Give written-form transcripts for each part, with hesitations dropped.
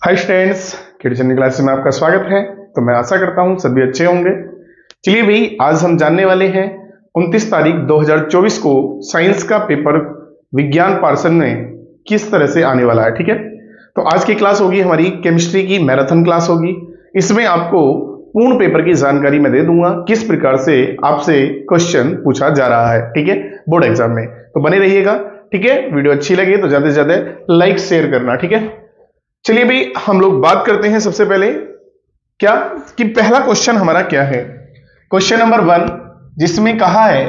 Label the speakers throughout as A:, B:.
A: Hi students, किडजन classes में आपका स्वागत है। तो मैं आशा करता हूं सभी अच्छे होंगे। चलिए भाई, आज हम जानने वाले हैं 29 तारीख 2024 को साइंस का पेपर विज्ञान पार्षद में किस तरह से आने वाला है। ठीक है, तो आज की क्लास होगी हमारी केमिस्ट्री की मैराथन क्लास होगी। इसमें आपको पूर्ण पेपर की जानकारी मैं दे दूंगा, किस प्रकार से आपसे क्वेश्चन पूछा जा रहा है। ठीक है, बोर्ड एग्जाम में। तो बने रहिएगा। ठीक है, वीडियो अच्छी लगे तो ज्यादा से ज्यादा लाइक शेयर करना। ठीक है, चलिए भाई, हम लोग बात करते हैं सबसे पहले क्या कि पहला क्वेश्चन हमारा क्या है। क्वेश्चन नंबर 1, जिसमें कहा है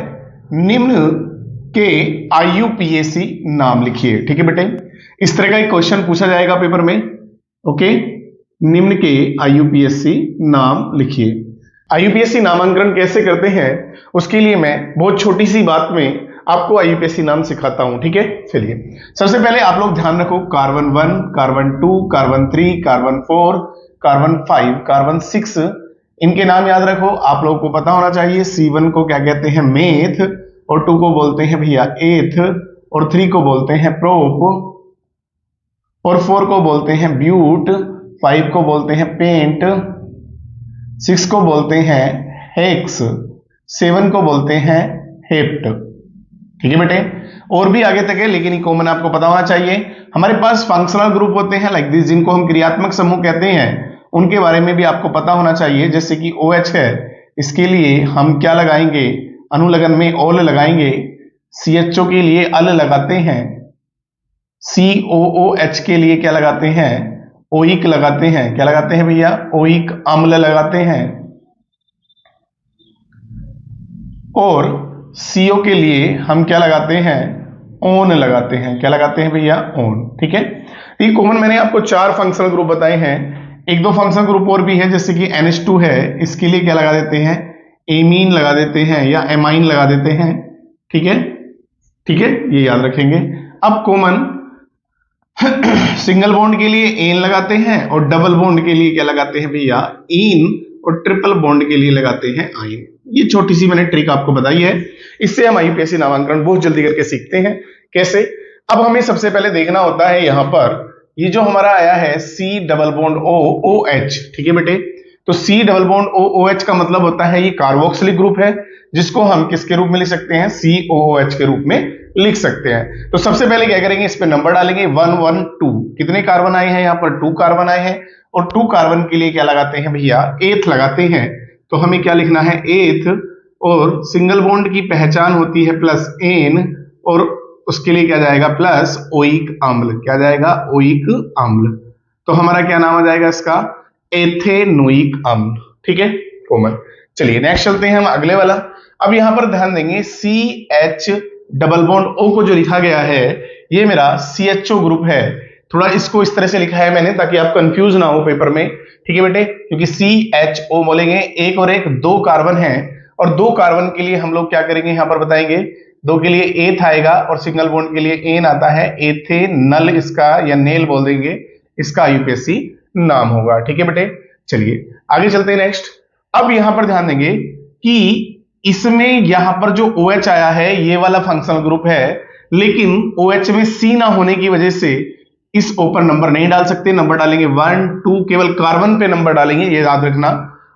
A: निम्न के आईयूपीएसी नाम लिखिए। ठीक है बेटे, इस तरह का एक क्वेश्चन पूछा जाएगा पेपर में। ओके, निम्न के आईयूपीएसी नाम लिखिए। आईयूपीएसी नामांकन कैसे करते हैं उसके लिए मैं बहुत छोटी सी बात में आपको आईयूपीएसी नाम सिखाता हूं। ठीक है, चलिए सबसे पहले आप लोग ध्यान रखो, carbon 1, carbon 2, carbon 3, carbon 4, carbon 5, carbon 6, इनके नाम याद रखो। आप लोगों को पता होना चाहिए C1 को क्या कहते हैं, मेथ, और 2 को बोलते हैं भैया एथ, और 3 को बोलते हैं प्रोप, और 4 को बोलते हैं ब्यूट, 5 को बोलते हैं पेंट, 6 को बोलते हैं हेक्स, 7 को बोलते हैं हेप्ट। ठीक है बेटे, और भी आगे तक है लेकिन ये कॉमन आपको पता होना चाहिए। हमारे पास फंक्शनल ग्रुप होते हैं लाइक दिस, जिनको हम क्रियात्मक समूह कहते हैं, उनके बारे में भी आपको पता होना चाहिए। जैसे कि OH है, इसके लिए हम क्या लगाएंगे, अनुलग्न में ओल लगाएंगे। CHO के लिए अल लगाते हैं। COOH के लिए क्या लगाते हैं, ओइक लगाते हैं। क्या लगाते हैं भैया, ओइक अम्ल लगाते हैं। और CO के लिए हम क्या लगाते हैं, ओन लगाते हैं। क्या लगाते हैं भैया, ओन। ठीक है, ये कॉमन मैंने आपको 4 फंक्शनल ग्रुप बताए हैं। एक दो फंक्शनल ग्रुप और भी है, जैसे कि NH2 है, इसके लिए क्या लगा देते हैं, एमीन लगा देते हैं या एमाइन लगा देते हैं। ठीक है, ठीक है, ये याद रखेंगे। अब कॉमन सिंगल बॉन्ड के लिए एन लगाते हैं, और डबल बॉन्ड के लिए क्या लगाते हैं भैया, इन, और ट्रिपल बॉन्ड के लिए लगाते हैं आइन। ये छोटी सी मैंने ट्रिक आपको बताई है, इससे हम आईयूपीएसी नामांकन बहुत जल्दी करके सीखते हैं। कैसे, अब हमें सबसे पहले देखना होता है यहां पर ये जो हमारा आया है C double bond O OH। ठीक है बेटे, तो C double bond O OH का मतलब होता है ये कार्बोक्सिलिक ग्रुप है, जिसको हम किसके रूप में लिख सकते हैं, COOH के रूप में लिख सकते हैं। तो सबसे पहले क्या करेंगे, इस पे नंबर डालेंगे 1 1 2। कितने कार्बन आए हैं, यहां पर 2 कार्बन आए हैं, और 2 कार्बन के लिए क्या लगाते हैं भैया, एथ लगाते हैं। तो हमें क्या लिखना है, एथ, और सिंगल बॉन्ड की पहचान होती है प्लस एन, और उसके लिए क्या जाएगा, प्लस ओइक अम्ल। क्या जाएगा, ओइक अम्ल। तो हमारा क्या नाम आ जाएगा इसका, एथेनोइक अम्ल। ठीक है, कॉमन। चलिए नेक्स्ट चलते हैं हम अगले वाला। अब यहां पर ध्यान देंगे CH डबल बॉन्ड O को जो लिखा गया है, ये मेरा CHO ग्रुप है। थोड़ा इसको इस तरह से लिखा है मैंने ताकि आप कंफ्यूज ना हो पेपर में। ठीक है बेटे, क्योंकि CHO बोलेंगे, एक और एक 2 कार्बन है, और 2 कार्बन के लिए हम लोग क्या करेंगे, यहां पर बताएंगे 2 के लिए एथ आएगा, और सिंगल बॉन्ड के लिए एन आता है, एथेनल इसका, या नेल बोल देंगे, इसका आईयूपीएसी नाम होगा। ठीक है बेटे, चलिए आगे चलते हैं नेक्स्ट। अब यहां पर ध्यान देंगे कि इसमें यहां पर जो OH आया है ये वाला फंक्शनल ग्रुप है, लेकिन OH में C ना होने की वजह से इस O पर नंबर नहीं डाल सकते। नंबर डालेंगे 1 2, केवल कार्बन पे नंबर डालेंगे, ये याद रखना।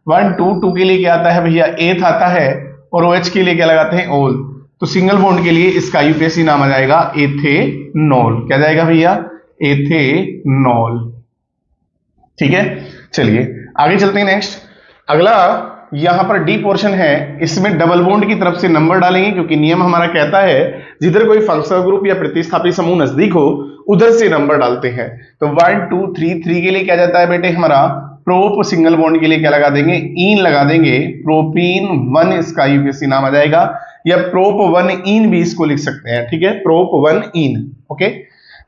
A: 1 2 2 के लिए क्या आता है भैया, एथ आता है, और OH के लिए क्या लगाते हैं, ओल। तो सिंगल बॉन्ड के लिए इसका आईयूपीएसी नाम आ जाएगा एथेनॉल। क्या जाएगा भैया, एथेनॉल। ठीक है, चलिए आगे चलते हैं नेक्स्ट। अगला यहां पर डी पोर्शन है, इसमें डबल बॉन्ड की तरफ से नंबर डालेंगे, क्योंकि नियम हमारा कहता है जिधर कोई फंक्शनल ग्रुप या प्रतिस्थापी समूह नजदीक हो उधर से नंबर डालते हैं। तो 1 2 3 3 के लिए क्या जाता है बेटे हमारा, प्रोप। सिंगल बॉन्ड के लिए क्या लगा देंगे, इन लगा देंगे, प्रोपीन 1 इसका आईयूपीएसी नाम आ जाएगा, या प्रोप 1 इन भी इसको लिख सकते हैं। ठीक है, प्रोप 1 इन। ओके,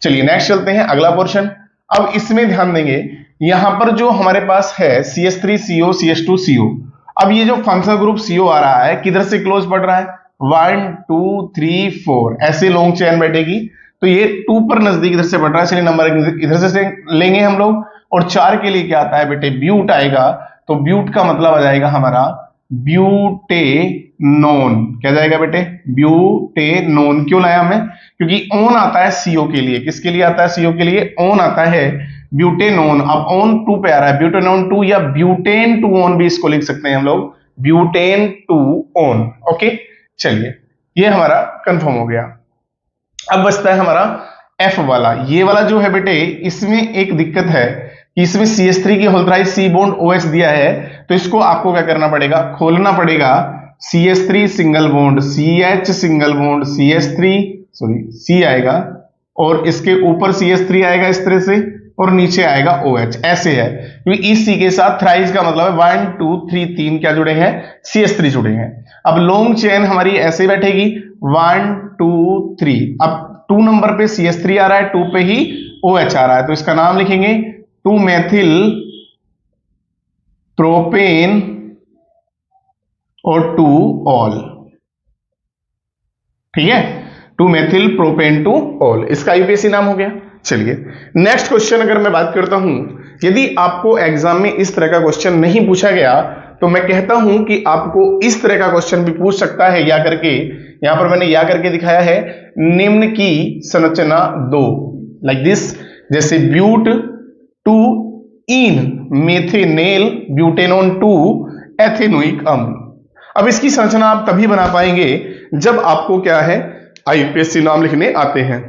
A: चलिए नेक्स्ट चलते हैं अगला पोर्शन। अब इसमें ध्यान देंगे, यहां पर जो हमारे पास है CH3CO CH2 CO। अब ये जो फंक्शनल ग्रुप CO आ रहा है, किधर से क्लोज पड़ रहा है, 1 2 3 4, ऐसे लॉन्ग चेन बैठेगी, तो ये 2 पर नजदीक इधर से बढ़ रहा है, इसलिए नंबर इधर से लेंगे हम लोग। और 4 के लिए क्या आता है बेटे, ब्यूट आएगा। तो ब्यूट का मतलब आ जाएगा हमारा ब्यूटेनोन। क्या जाएगा बेटे, ब्यूटेनोन। क्यों लाया हमें, क्योंकि ओन आता है CO के लिए। किसके लिए आता है CO के लिए, ओन आता है। ब्यूटेनोन, अब ओन 2 पे आ रहा है, ब्यूटेनोन 2 या ब्यूटेन टू ओन भी इसको लिख सकते हैं हम लोग, ब्यूटेन टू ओन। ओके, चलिए ये हमारा कंफर्म हो गया। अब बचता है हमारा एफ वाला। ये वाला जो है बेटे, इसमें एक दिक्कत है कि इसमें CH3 की होल्थराइज C बॉन्ड OH दिया है, तो इसको आपको क्या करना पड़ेगा, खोलना पड़ेगा। CH3 single bond CH single bond CH3 sorry C आएगा, और इसके ऊपर CH3 आएगा इस तरह से, और नीचे आएगा OH, ऐसे है क्योंकि इस C के साथ थ्राइज का मतलब है 1 2 3 3 क्या जुड़े हैं, CH3 जुड़े हैं। अब लॉन्ग चेन हमारी ऐसे बैठेगी 1 2 3, अब 2 नंबर पे CH3 आ रहा है, 2 पे ही OH आ रहा है, तो इसका नाम लिखेंगे 2 मेथिल प्रोपेन और 2 ऑल। ठीक है, 2 मेथिल प्रोपेन 2 ऑल, इसका यूपीएससी नाम हो गया। चलिए नेक्स्ट क्वेश्चन अगर मैं बात करता हूं, यदि आपको एग्जाम में इस तरह का क्वेश्चन नहीं पूछा गया तो मैं कहता हूं कि आपको इस तरह का क्वेश्चन भी पूछ सकता है, या करके, यहां पर मैंने या करके दिखाया है, निम्न की संरचना दो, लाइक दिस, जैसे but two ene methanal butanone 2 ethanoic अम्ल। अब इसकी संरचना आप तभी बना पाएंगे जब आपको क्या है, आईयूपीएससी नाम लिखने आते हैं।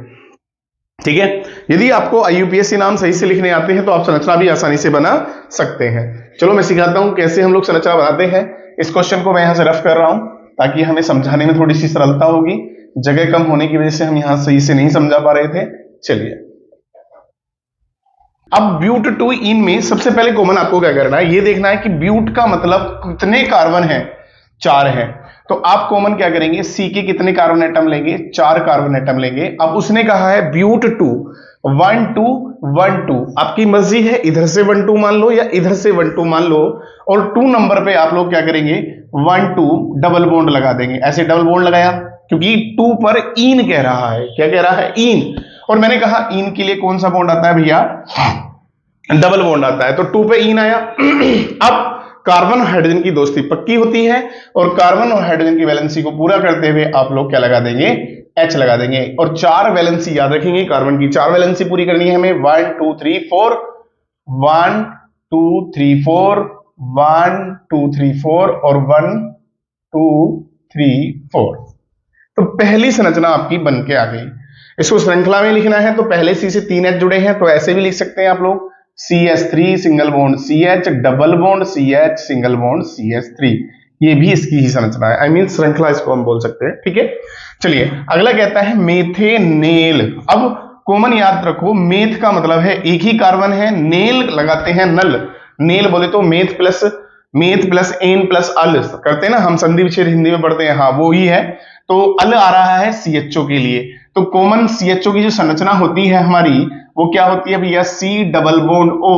A: ठीक है, यदि आपको आईयूपीएससी नाम सही से लिखने आते हैं तो आप संरचना भी आसानी से बना सकते हैं। चलो मैं सिखाता हूं कैसे हम लोग संरचना बनाते हैं। इस क्वेश्चन को मैं यहां से रफ कर रहा हूं ताकि हमें समझाने में थोड़ी सी सरलता होगी, जगह कम होने की वजह से हम यहां सही से नहीं समझा पा रहे थे। चलिए, अब ब्यूट टू इन में सबसे पहले कॉमन आपको क्या करना है, ये देखना है कि ब्यूट का मतलब कितने कार्बन है, 4 है, तो आप कॉमन क्या करेंगे, सी के कितने कार्बन एटम लेंगे, 4 कार्बन एटम लेंगे। अब उसने कहा है ब्यूट 2 1 2 1 2, आपकी मर्जी है इधर से 1 2 मान लो या इधर से 1 2 मान लो, और 2 नंबर पे आप लोग क्या करेंगे 1 2 डबल बॉन्ड लगा देंगे। ऐसे डबल बॉन्ड लगाया क्योंकि 2 पर इन कह रहा है, क्या कह रहा है, इन, और मैंने कहा इन के लिए कौन सा बॉन्ड आता है भैया, डबल बॉन्ड आता है, तो 2 पे इन आया। अब कार्बन हाइड्रोजन की दोस्ती पक्की होती है, और कार्बन और हाइड्रोजन की वैलेंसी को पूरा करते हुए आप लोग क्या लगा देंगे, H लगा देंगे, और 4 वैलेंसी याद रखेंगे, कार्बन की 4 वैलेंसी पूरी करनी है हमें, 1 2 3 4 1 2 3 4 1 2 3 4 और 1 2 3 4। तो पहली संरचना आपकी बन के आ गई। इसको श्रृंखला में लिखना है तो पहले सी से 3 H जुड़े हैं, तो ऐसे भी लिख सकते हैं आप लोग, CH3 single bond CH double bond CH single bond CH3, ये भी इसकी ही संरचना है, आई मीन श्रृंखला इसको हम बोल सकते हैं। ठीक है, चलिए अगला कहता है मेथेनेल। अब कॉमन याद रखो, मेथ का मतलब है एक ही कार्बन है, नेल लगाते हैं नल, नेल बोले तो मेथ प्लस एन प्लस अल करते हैं ना हम, संधि विच्छेद हिंदी में पढ़ते हैं, हाँ वो ही है। तो अल आ रहा है CHO के लिए, तो कॉमन CHO की जो संरचना होती है हमारी वो क्या होती है भैया, C double bond O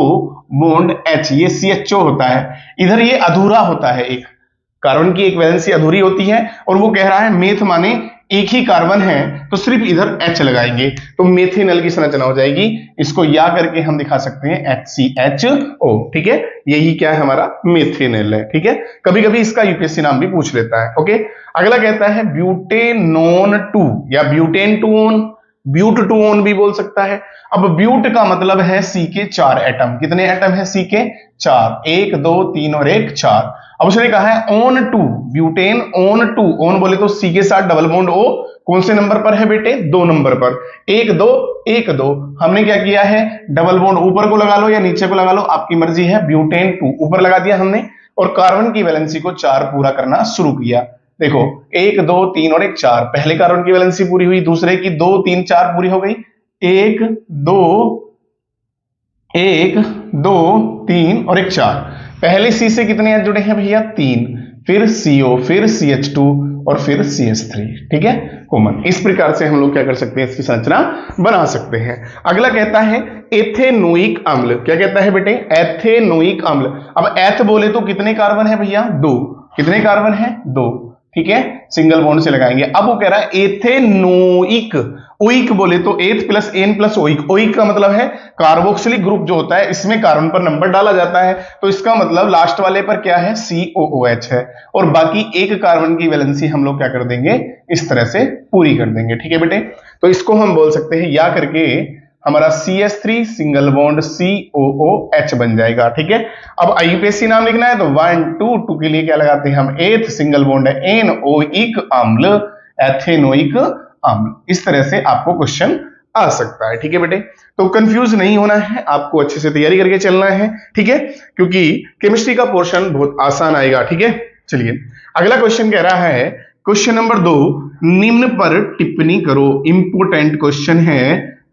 A: bond H, ये CHO होता है। इधर ये अधूरा होता है, एक कार्बन की एक वैलेंसी अधूरी होती है, और वो कह रहा है मेथ माने एक ही कार्बन है, तो सिर्फ इधर H लगाएंगे तो मेथेनल की संरचना हो जाएगी। इसको या करके हम दिखा सकते हैं HCHO। ठीक है, यही क्या है हमारा मेथेनल है। ठीक है, कभी कभी इसका यूपीएससी नाम भी पूछ लेता है। ओके, अगला कहता है ब्यूटेनोन 2 या butane two one, but two one भी बोल सकता है। अब ब्यूट का मतलब है C के 4 एटम, कितने एटम है C के 4, 1 2 3 और 1 4। अब उसने कहा है ऑन 2 ब्यूटेन ऑन 2, ऑन बोले तो C के साथ डबल बॉन्ड O कौन से नंबर पर है बेटे, 2 नंबर पर, 1 2 1 2। हमने क्या किया है, डबल बॉन्ड ऊपर को लगा लो या नीचे को लगा लो, आपकी मर्जी है, ब्यूटेन 2 ऊपर लगा दिया हमने, और कार्बन की वैलेंसी को 4 पूरा करना शुरू किया। देखो 1 2 3 और 1 4, पहले कार्बन की वैलेंसी पूरी हुई, दूसरे की 2 3 4 पूरी हो गई, 1 2 1 2 3 और 1 4। पहले C से कितने H जुड़े हैं भैया, 3, फिर CO, फिर CH2 और फिर CH3। ठीक है, कॉमन। इस प्रकार से हम लोग क्या कर सकते हैं, इसकी संरचना बना सकते हैं। अगला कहता है एथेनोइक अम्ल, क्या कहता है बेटे, एथेनोइक अम्ल। अब एथ बोले तो कितने कार्बन है भैया, 2, कितने कार्बन है, 2। ठीक है, सिंगल बॉन्ड से लगाएंगे। अब वो कह रहा है एथेनोइक, ओइक बोले तो eth plus an plus oic, oic का मतलब है कार्बोक्सिलिक ग्रुप जो होता है इसमें कार्बन पर नंबर डाला जाता है, तो इसका मतलब लास्ट वाले पर क्या है, COOH है, और बाकी एक कार्बन की वैलेंसी हम लोग क्या कर देंगे, इस तरह से पूरी कर देंगे। ठीक है बेटे, तो इसको हम बोल सकते हैं या करके हमारा CH3 सिंगल बॉन्ड COOH बन जाएगा। ठीक है, अब IUPAC नाम लिखना है तो 1 2 2 के लिए क्या लगाते हैं हम, एथ सिंगल बॉन्ड है एनोइक अम्ल, एथेनोइक अम्ल। इस तरह से आपको क्वेश्चन आ सकता है। ठीक है बेटे, तो कंफ्यूज नहीं होना है, आपको अच्छे से तैयारी करके चलना है। ठीक है, क्योंकि केमिस्ट्री का पोर्शन बहुत आसान आएगा। ठीक है, चलिए अगला क्वेश्चन कह रहा है, क्वेश्चन नंबर 2, निम्न पर टिप्पणी करो। इंपोर्टेंट क्वेश्चन है,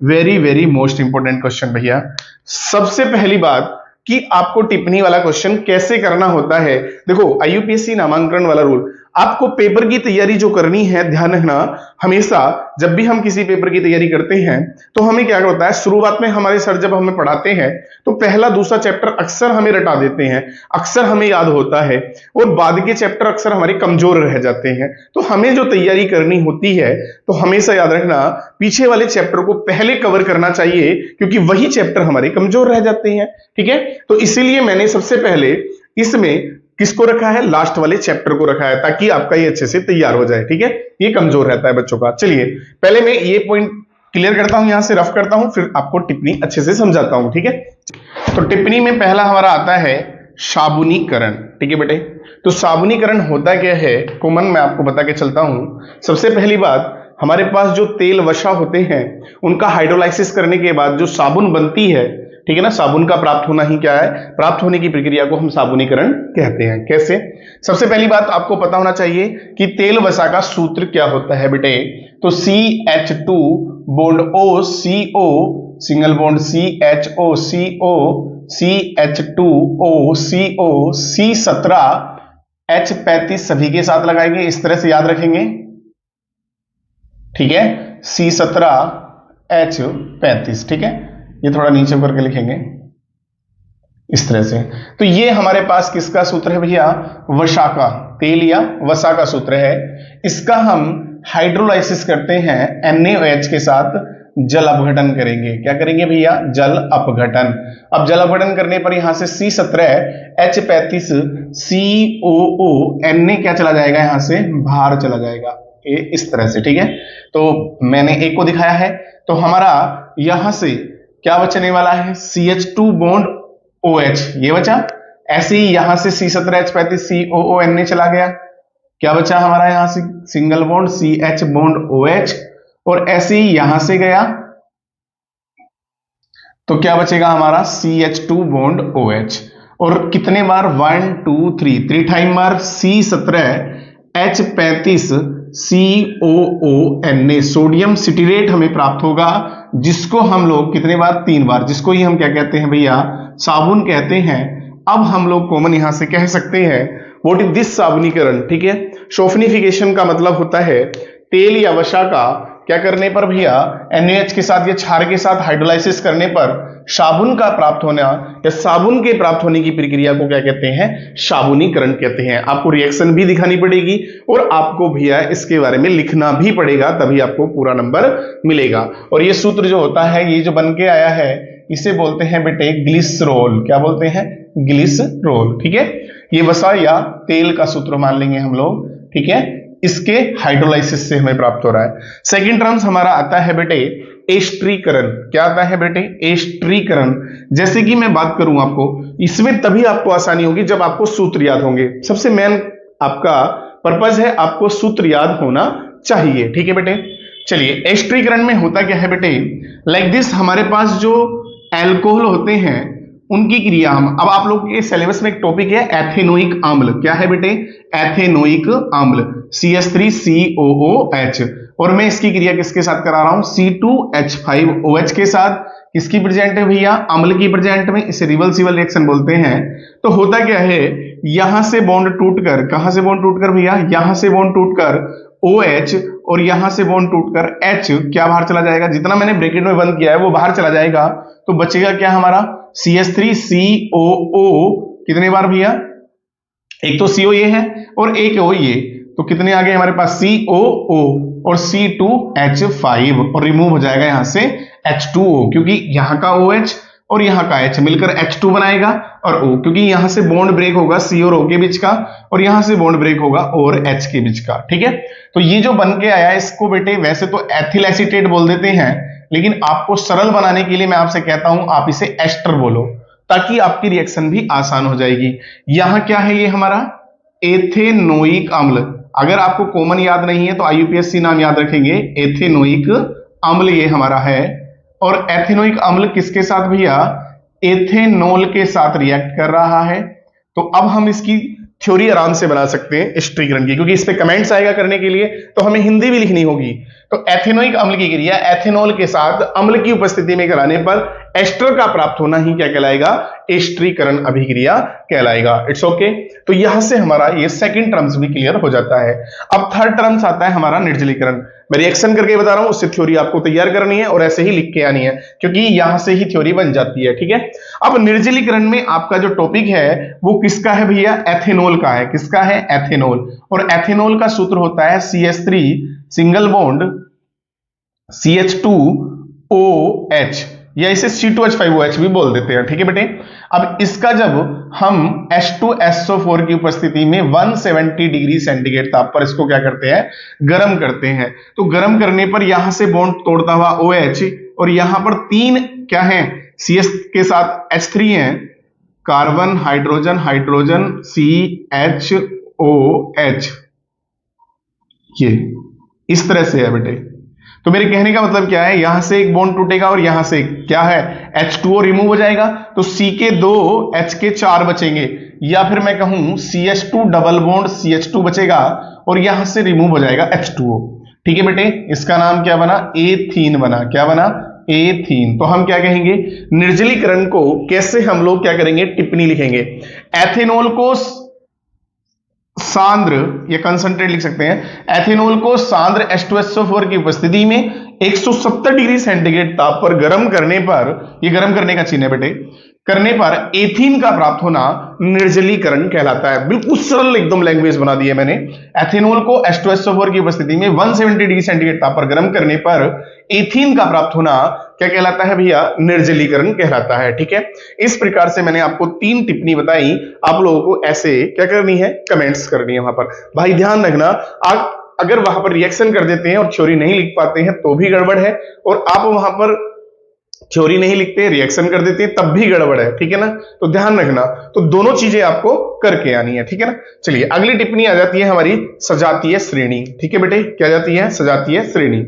A: very very most important question भैया। सबसे पहली बात कि आपको टिप्पणी वाला क्वेश्चन कैसे करना होता है। देखो IUPAC नामांकन वाला रूल, आपको पेपर की तैयारी जो करनी है, ध्यान रखना, हमेशा जब भी हम किसी पेपर की तैयारी करते हैं तो हमें क्या होता है, शुरुआत में हमारे सर जब हमें पढ़ाते हैं तो पहला दूसरा चैप्टर अक्सर हमें रटा देते हैं, अक्सर हमें याद होता है, और बाद के चैप्टर अक्सर हमारे कमजोर रह जाते हैं। तो हमें जो तैयारी करनी होती है तो हमेशा याद रखना पीछे वाले चैप्टर को पहले कवर करना चाहिए, क्योंकि वही चैप्टर हमारे कमजोर रह जाते हैं। ठीक है, तो इसीलिए मैंने सबसे पहले इसमें किसको रखा है, लास्ट वाले चैप्टर को रखा है, ताकि आपका ये अच्छे से तैयार हो जाए। ठीक है, ये कमजोर रहता है बच्चों का। चलिए पहले मैं ये पॉइंट क्लियर करता हूं, यहां से रफ करता हूं, फिर आपको टिप्पणी अच्छे से समझाता हूं। ठीक है, तो टिप्पणी में पहला हमारा आता है साबुनीकरण। ठीक है बेटे, तो साबुनीकरण होता क्या है, कॉमन मैं आपको बता के चलता हूं। सबसे पहली बात, हमारे पास जो तेल वसा होते हैं उनका हाइड्रोलाइसिस करने के बाद जो साबुन बनती है, ठीक है ना, साबुन का प्राप्त होना ही क्या है, प्राप्त होने की प्रक्रिया को हम साबुनीकरण कहते हैं। कैसे, सबसे पहली बात आपको पता होना चाहिए कि तेल वसा का सूत्र क्या होता है बेटे, तो CH2 bond O CO single bond CHO CO CH2O CO C17 H35 सभी के साथ लगाएंगे, इस तरह से याद रखेंगे। ठीक है, C17 H35, ठीक है, ये थोड़ा नीचे करके लिखेंगे इस तरह से। तो ये हमारे पास किसका सूत्र है भैया, वसा का, तेल या वसा का सूत्र है। इसका हम हाइड्रोलाइसिस करते हैं NaOH के साथ, जल अपघटन करेंगे। क्या करेंगे भैया, जल अपघटन। अब जल अपघटन करने पर यहां से C17 H35 COO Na क्या चला जाएगा, यहां से बाहर चला जाएगा, ये इस तरह से। ठीक है, तो मैंने एक को दिखाया है, तो हमारा यहां से क्या बचने वाला है, CH2 बॉन्ड OH ये बचा। ऐसे ही यहां से C17 H35 COO Na चला गया, क्या बचा हमारा यहां से single bond CH bond OH, और ऐसे ही यहां से गया तो क्या बचेगा हमारा CH2 बॉन्ड OH। और कितने बार, 1 2 3 टाइम बार C17 H35 COO Na, sodium citrate हमें प्राप्त होगा, जिसको हम लोग कितने बार, 3 बार, जिसको ही हम क्या कहते हैं भैया, साबुन कहते हैं। अब हम लोग कॉमन यहां से कह सकते हैं व्हाट इज दिस साबुनीकरण। ठीक है, सोफनिफिकेशन का मतलब होता है तेल या वसा का क्या करने पर भैया, NaOH के साथ या क्षार के साथ हाइड्रोलाइसिस करने पर साबुन का प्राप्त होना या साबुन के प्राप्त होने की प्रक्रिया को क्या कहते हैं, साबुनीकरण कहते हैं। आपको रिएक्शन भी दिखानी पड़ेगी और आपको भैया इसके बारे में लिखना भी पड़ेगा, तभी आपको पूरा नंबर मिलेगा। और ये सूत्र जो होता है, ये जो बन के आया है, इसे बोलते हैं बेटे ग्लिसरॉल। क्या बोलते हैं, ग्लिसरॉल। ठीक है, ये वसा या तेल का सूत्र मान लेंगे हम लोग। ठीक है, इसके हाइड्रोलाइसिस से हमें प्राप्त हो रहा है। सेकंड टर्म्स हमारा आता है बेटे एस्ट्रीकरण। क्या आता है बेटे, एस्ट्रीकरण। जैसे कि मैं बात करूं आपको, इसमें तभी आपको आसानी होगी जब आपको सूत्र याद होंगे। सबसे मेन आपका पर्पज है, आपको सूत्र याद होना चाहिए। ठीक है बेटे, चलिए एस्ट्रीकरण में होता क्या है बेटे, लाइक दिस, हमारे पास जो एल्कोहल होते हैं उनकी क्रिया हम, अब आप लोग के सिलेबस में एक टॉपिक है एथेनोइक अम्ल। क्या है बेटे, एथेनोइक अम्ल CH3COOH, और मैं इसकी क्रिया किसके साथ करा रहा हूं, C2H5OH के साथ। किसकी प्रेजेंट है भैया, अम्ल की प्रेजेंट में, इसे रिवर्सिबल रिएक्शन बोलते हैं। तो होता क्या है, यहां से बॉन्ड टूटकर, कहां से बॉन्ड टूटकर भैया, यहां से बॉन्ड टूटकर OH और यहां से बॉन्ड टूटकर H क्या बाहर चला जाएगा, जितना मैंने ब्रैकेट में बंद किया है वो बाहर चला जाएगा। तो बचेगा क्या हमारा CH3COO, कितने बार भैया, एक तो CO ये है और एक O ये, तो कितने आ गए हमारे पास COO और C2H5, और रिमूव हो जाएगा यहां से H2O, क्योंकि यहां का OH और यहां का H मिलकर H2 बनाएगा, और O क्योंकि यहां से बॉन्ड ब्रेक होगा C और O के बीच का, और यहां से बॉन्ड ब्रेक होगा O और H के बीच का। ठीक है, तो ये जो बन के आया इसको बेटे वैसे तो एथिल एसीटेट बोल देते हैं, लेकिन आपको सरल बनाने के लिए मैं आपसे कहता हूं आप इसे एस्टर बोलो, ताकि आपकी रिएक्शन भी आसान हो जाएगी। यहां क्या है, ये हमारा एथेनोइक अम्ल। अगर आपको कॉमन याद नहीं है तो आईयूपीएससी नाम याद रखेंगे, एथेनोइक अम्ल ये हमारा है। और एथेनोइक अम्ल किसके साथ भैया, एथेनॉल के साथ रिएक्ट कर रहा है। तो अब हम इसकी थ्योरी आराम से बना सकते हैं स्त्रीकरण की, क्योंकि इस पे कमेंट्स आएगा करने के लिए तो हमें हिंदी भी लिखनी होगी। तो एथेनोइक अम्ल की क्रिया एथेनॉल के साथ अम्ल की उपस्थिति में कराने पर एस्टर का प्राप्त होना ही क्या कहलाएगा, एस्ट्रीकरण अभिक्रिया कहलाएगा। It's okay. तो यहां से हमारा ये सेकंड टर्म्स भी क्लियर हो जाता है। अब थर्ड टर्म्स आता है हमारा निर्जलीकरण। मैं रिएक्शन करके बता रहा हूं, उससे थ्योरी आपको तैयार करनी है और ऐसे ही लिख के आनी है, क्योंकि यहां से ही थ्योरी बन जाती है। ठीक है। अब निर्जलीकरण में आपका जो टॉपिक है वो किसका है भैया, एथेनॉल का है। किसका है, एथेनॉल। और एथेनॉल का सूत्र होता है CH3 सिंगल बॉन्ड CH2OH, या इसे C2H5OH भी बोल देते हैं। ठीक है बेटे। अब इसका जब हम H2SO4 की उपस्थिति में 170 डिग्री सेंटीग्रेड ताप पर इसको क्या करते हैं, गर्म करते हैं, तो गर्म करने पर यहां से बॉन्ड तोड़ता हुआ OH, और यहां पर तीन क्या है, CS के साथ H3 है, कार्बन हाइड्रोजन हाइड्रोजन CHOH, ये इस तरह से है बेटे। तो मेरे कहने का मतलब क्या है, यहां से एक बॉन्ड टूटेगा और यहां से क्या है, H2O रिमूव हो जाएगा, तो C के 2 H के 4 बचेंगे, या फिर मैं कहूं CH2 डबल बॉन्ड CH2 बचेगा और यहां से रिमूव हो जाएगा H2O। ठीक है बेटे। इसका नाम क्या बना, एथीन बना। क्या बना, एथीन। तो हम क्या कहेंगे, निर्जलीकरण को कैसे हम लोग क्या करेंगे, टिप्पणी लिखेंगे। एथेनॉल को सांद्र या कंसंट्रेट लिख सकते हैं। एथेनॉल को सांद्र H2SO4 की उपस्थिति में 170 डिग्री सेंटीग्रेड ताप पर गर्म करने पर, ये गर्म करने का चिन्ह है बेटे, करने पर एथीन का प्राप्त होना निर्जलीकरण कहलाता है। बिल्कुल सरल एकदम लैंग्वेज बना दी है मैंने। एथेनॉल को H2SO4 की उपस्थिति में 170 डिग्री सेंटीग्रेड ताप पर गर्म करने पर एथीन का प्राप्त होना क्या कहलाता है भैया, निर्जलीकरण कहलाता है। ठीक है। इस प्रकार से मैंने आपको 3 टिप्पणी बताई, आप लोगों को ऐसे क्या करनी है, कमेंट्स करनी है वहां पर। भाई ध्यान रखना, आप अगर वहां पर रिएक्शन कर देते हैं और थ्योरी नहीं लिख पाते हैं तो भी गड़बड़ है, और आप वहां पर थ्योरी नहीं लिखते रिएक्शन कर देते हैं तब भी गड़बड़ है। ठीक है ना। तो ध्यान रखना, तो दोनों चीजें आपको करके आनी है। ठीक है ना। चलिए अगली टिप्पणी आ जाती है हमारी सजातीय श्रेणी। ठीक है बेटे, क्या जाती है, सजातीय श्रेणी।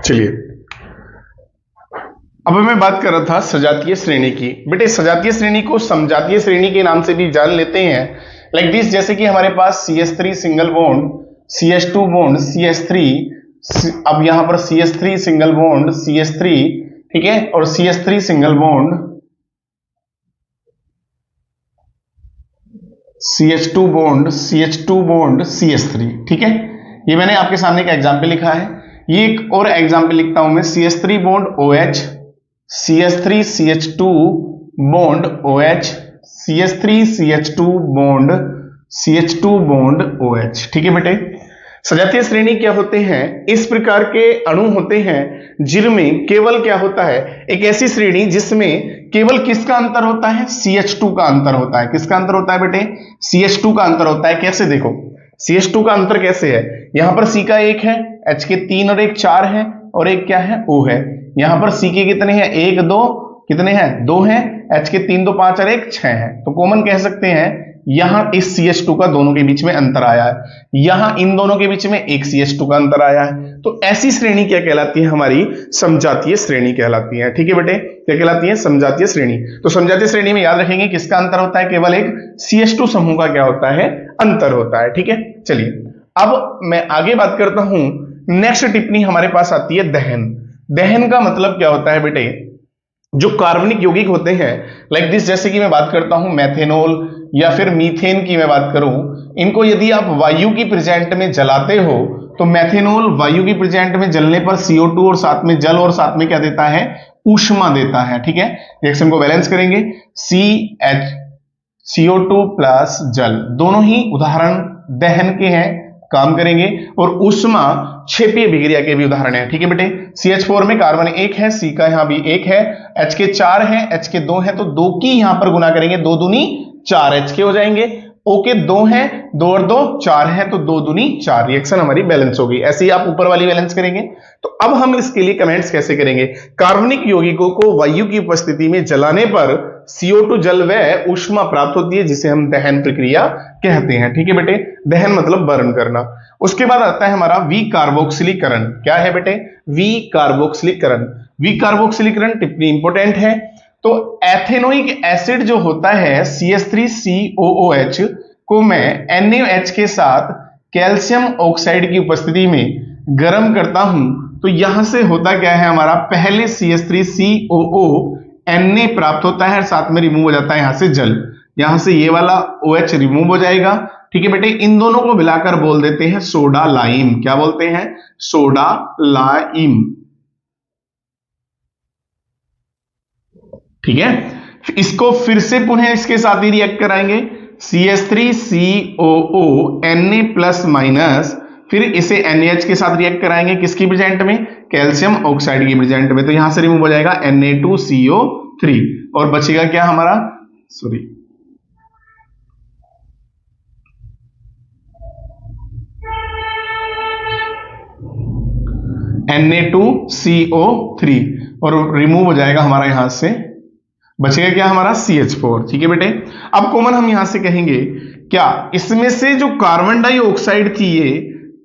A: चलिए अब मैं बात कर रहा था सजातीय श्रेणी की। बेटे सजातीय श्रेणी को समजातीय श्रेणी के नाम से भी जान लेते हैं, लाइक दिस। जैसे कि हमारे पास CH3 single bond CH2 bond CH3, अब यहां पर CH3 सिंगल बॉन्ड CH3, ठीक है, और CH3 single bond CH2 bond CH2 bond CH3, ठीक है। ये मैंने आपके सामने एक एग्जाम्पल लिखा है। ये एक और एग्जाम्पल लिखता हूं मैं, CH3 bond OH, CH3 CH2 bond OH, CH3 CH2 bond CH2 bond OH, ठीक है बेटे। सजातीय श्रेणी क्या होते हैं, इस प्रकार के अणु होते हैं जिनमें केवल क्या होता है, एक ऐसी श्रेणी जिसमें केवल किसका अंतर होता है, CH2 का अंतर होता है। किसका अंतर होता है बेटे, CH2 का अंतर होता है। कैसे देखो CH2 का अंतर कैसे है, यहां पर C का 1 है, H के 3 और 1 4 है, और एक क्या है O है। यहां पर C के कितने हैं, 1 2, कितने हैं 2 हैं, H के 3 2 5 और 1 6 है। तो कॉमन कह सकते हैं यहां इस CH2 का दोनों के बीच में अंतर आया है, यहां इन दोनों के बीच में एक CH2 का अंतर आया है। तो ऐसी श्रेणी क्या कहलाती है, हमारी समजातीय श्रेणी कहलाती है। ठीक है बेटे, क्या कहलाती है, समजातीय श्रेणी। तो समजातीय श्रेणी में याद रखेंगे किसका अंतर होता है, केवल एक CH2 समूह का क्या होता है, अंतर होता है। ठीक है, चलिए अब मैं आगे बात करता हूं। नेक्स्ट टिप्पणी हमारे पास आती है दहन। दहन का मतलब क्या होता है बेटे, जो कार्बनिक यौगिक होते हैं लाइक दिस, जैसे कि मैं बात करता हूं मेथेनॉल या फिर मीथेन की मैं बात करूं, इनको यदि आप वायु की प्रेजेंट में जलाते हो तो मेथेनॉल वायु की प्रेजेंट में जलने पर CO2 और साथ में जल और साथ में क्या देता है, ऊष्मा देता है। ठीक है, रिएक्शन को बैलेंस करेंगे, CO2 प्लस जल, दोनों ही उदाहरण दहन के हैं, काम करेंगे। और ऊष्मा क्षेपीय अभिक्रिया के भी उदाहरण है। ठीक है बेटे, CH4 में कार्बन 1 है, C का यहां भी 1 है, H के 4 है, H के 2 है, तो 2 की यहां पर गुना करेंगे, 2 दूनी 4 H के हो जाएंगे। O के 2 है, 2 और 2 4 है, तो 2 दूनी 4, रिएक्शन हमारी बैलेंस होगी। ऐसे ही आप ऊपर वाली बैलेंस करेंगे। तो अब हम इसके लिए कमेंट्स कैसे करेंगे, कार्बनिक यौगिकों को वायु की उपस्थिति में जलाने पर CO2 जल व ऊष्मा प्राप्त होती है, जिसे हम दहन प्रक्रिया कहते हैं। ठीक है बेटे, दहन मतलब बर्न करना। उसके बाद आता है हमारा विकार्बोक्सिलीकरण। क्या है बेटे, विकार्बोक्सिलीकरण। विकार्बोक्सिलीकरण टिप्पणी इंपोर्टेंट है। तो एथेनोइक एसिड जो होता है CH3COOH को मैं NaOH के साथ कैल्शियम ऑक्साइड की उपस्थिति में गर्म करता हूं, तो यहां से होता क्या है, हमारा पहले CH3COO Na प्राप्त होता है, साथ में रिमूव हो जाता है यहां से जल, यहां से ये वाला OH रिमूव हो जाएगा। ठीक है बेटे, इन दोनों को मिलाकर बोल देते हैं सोडा लाइम। क्या बोलते हैं, सोडा लाइम। ठीक है, इसको फिर से पुनः इसके साथ ही रिएक्ट कराएंगे, CH3COO Na प्लस माइनस, फिर इसे NaH के साथ रिएक्ट कराएंगे, किसकी प्रेजेंट में, कैल्शियम ऑक्साइड की प्रेजेंट में। तो यहां से रिमूव हो जाएगा Na2CO3 और बचेगा क्या हमारा, सॉरी Na2CO3 और रिमूव हो जाएगा हमारा, यहां से बचेगा क्या हमारा CH4। ठीक है बेटे, अब कॉमन हम यहां से कहेंगे क्या, इसमें से जो कार्बन डाइऑक्साइड थी ये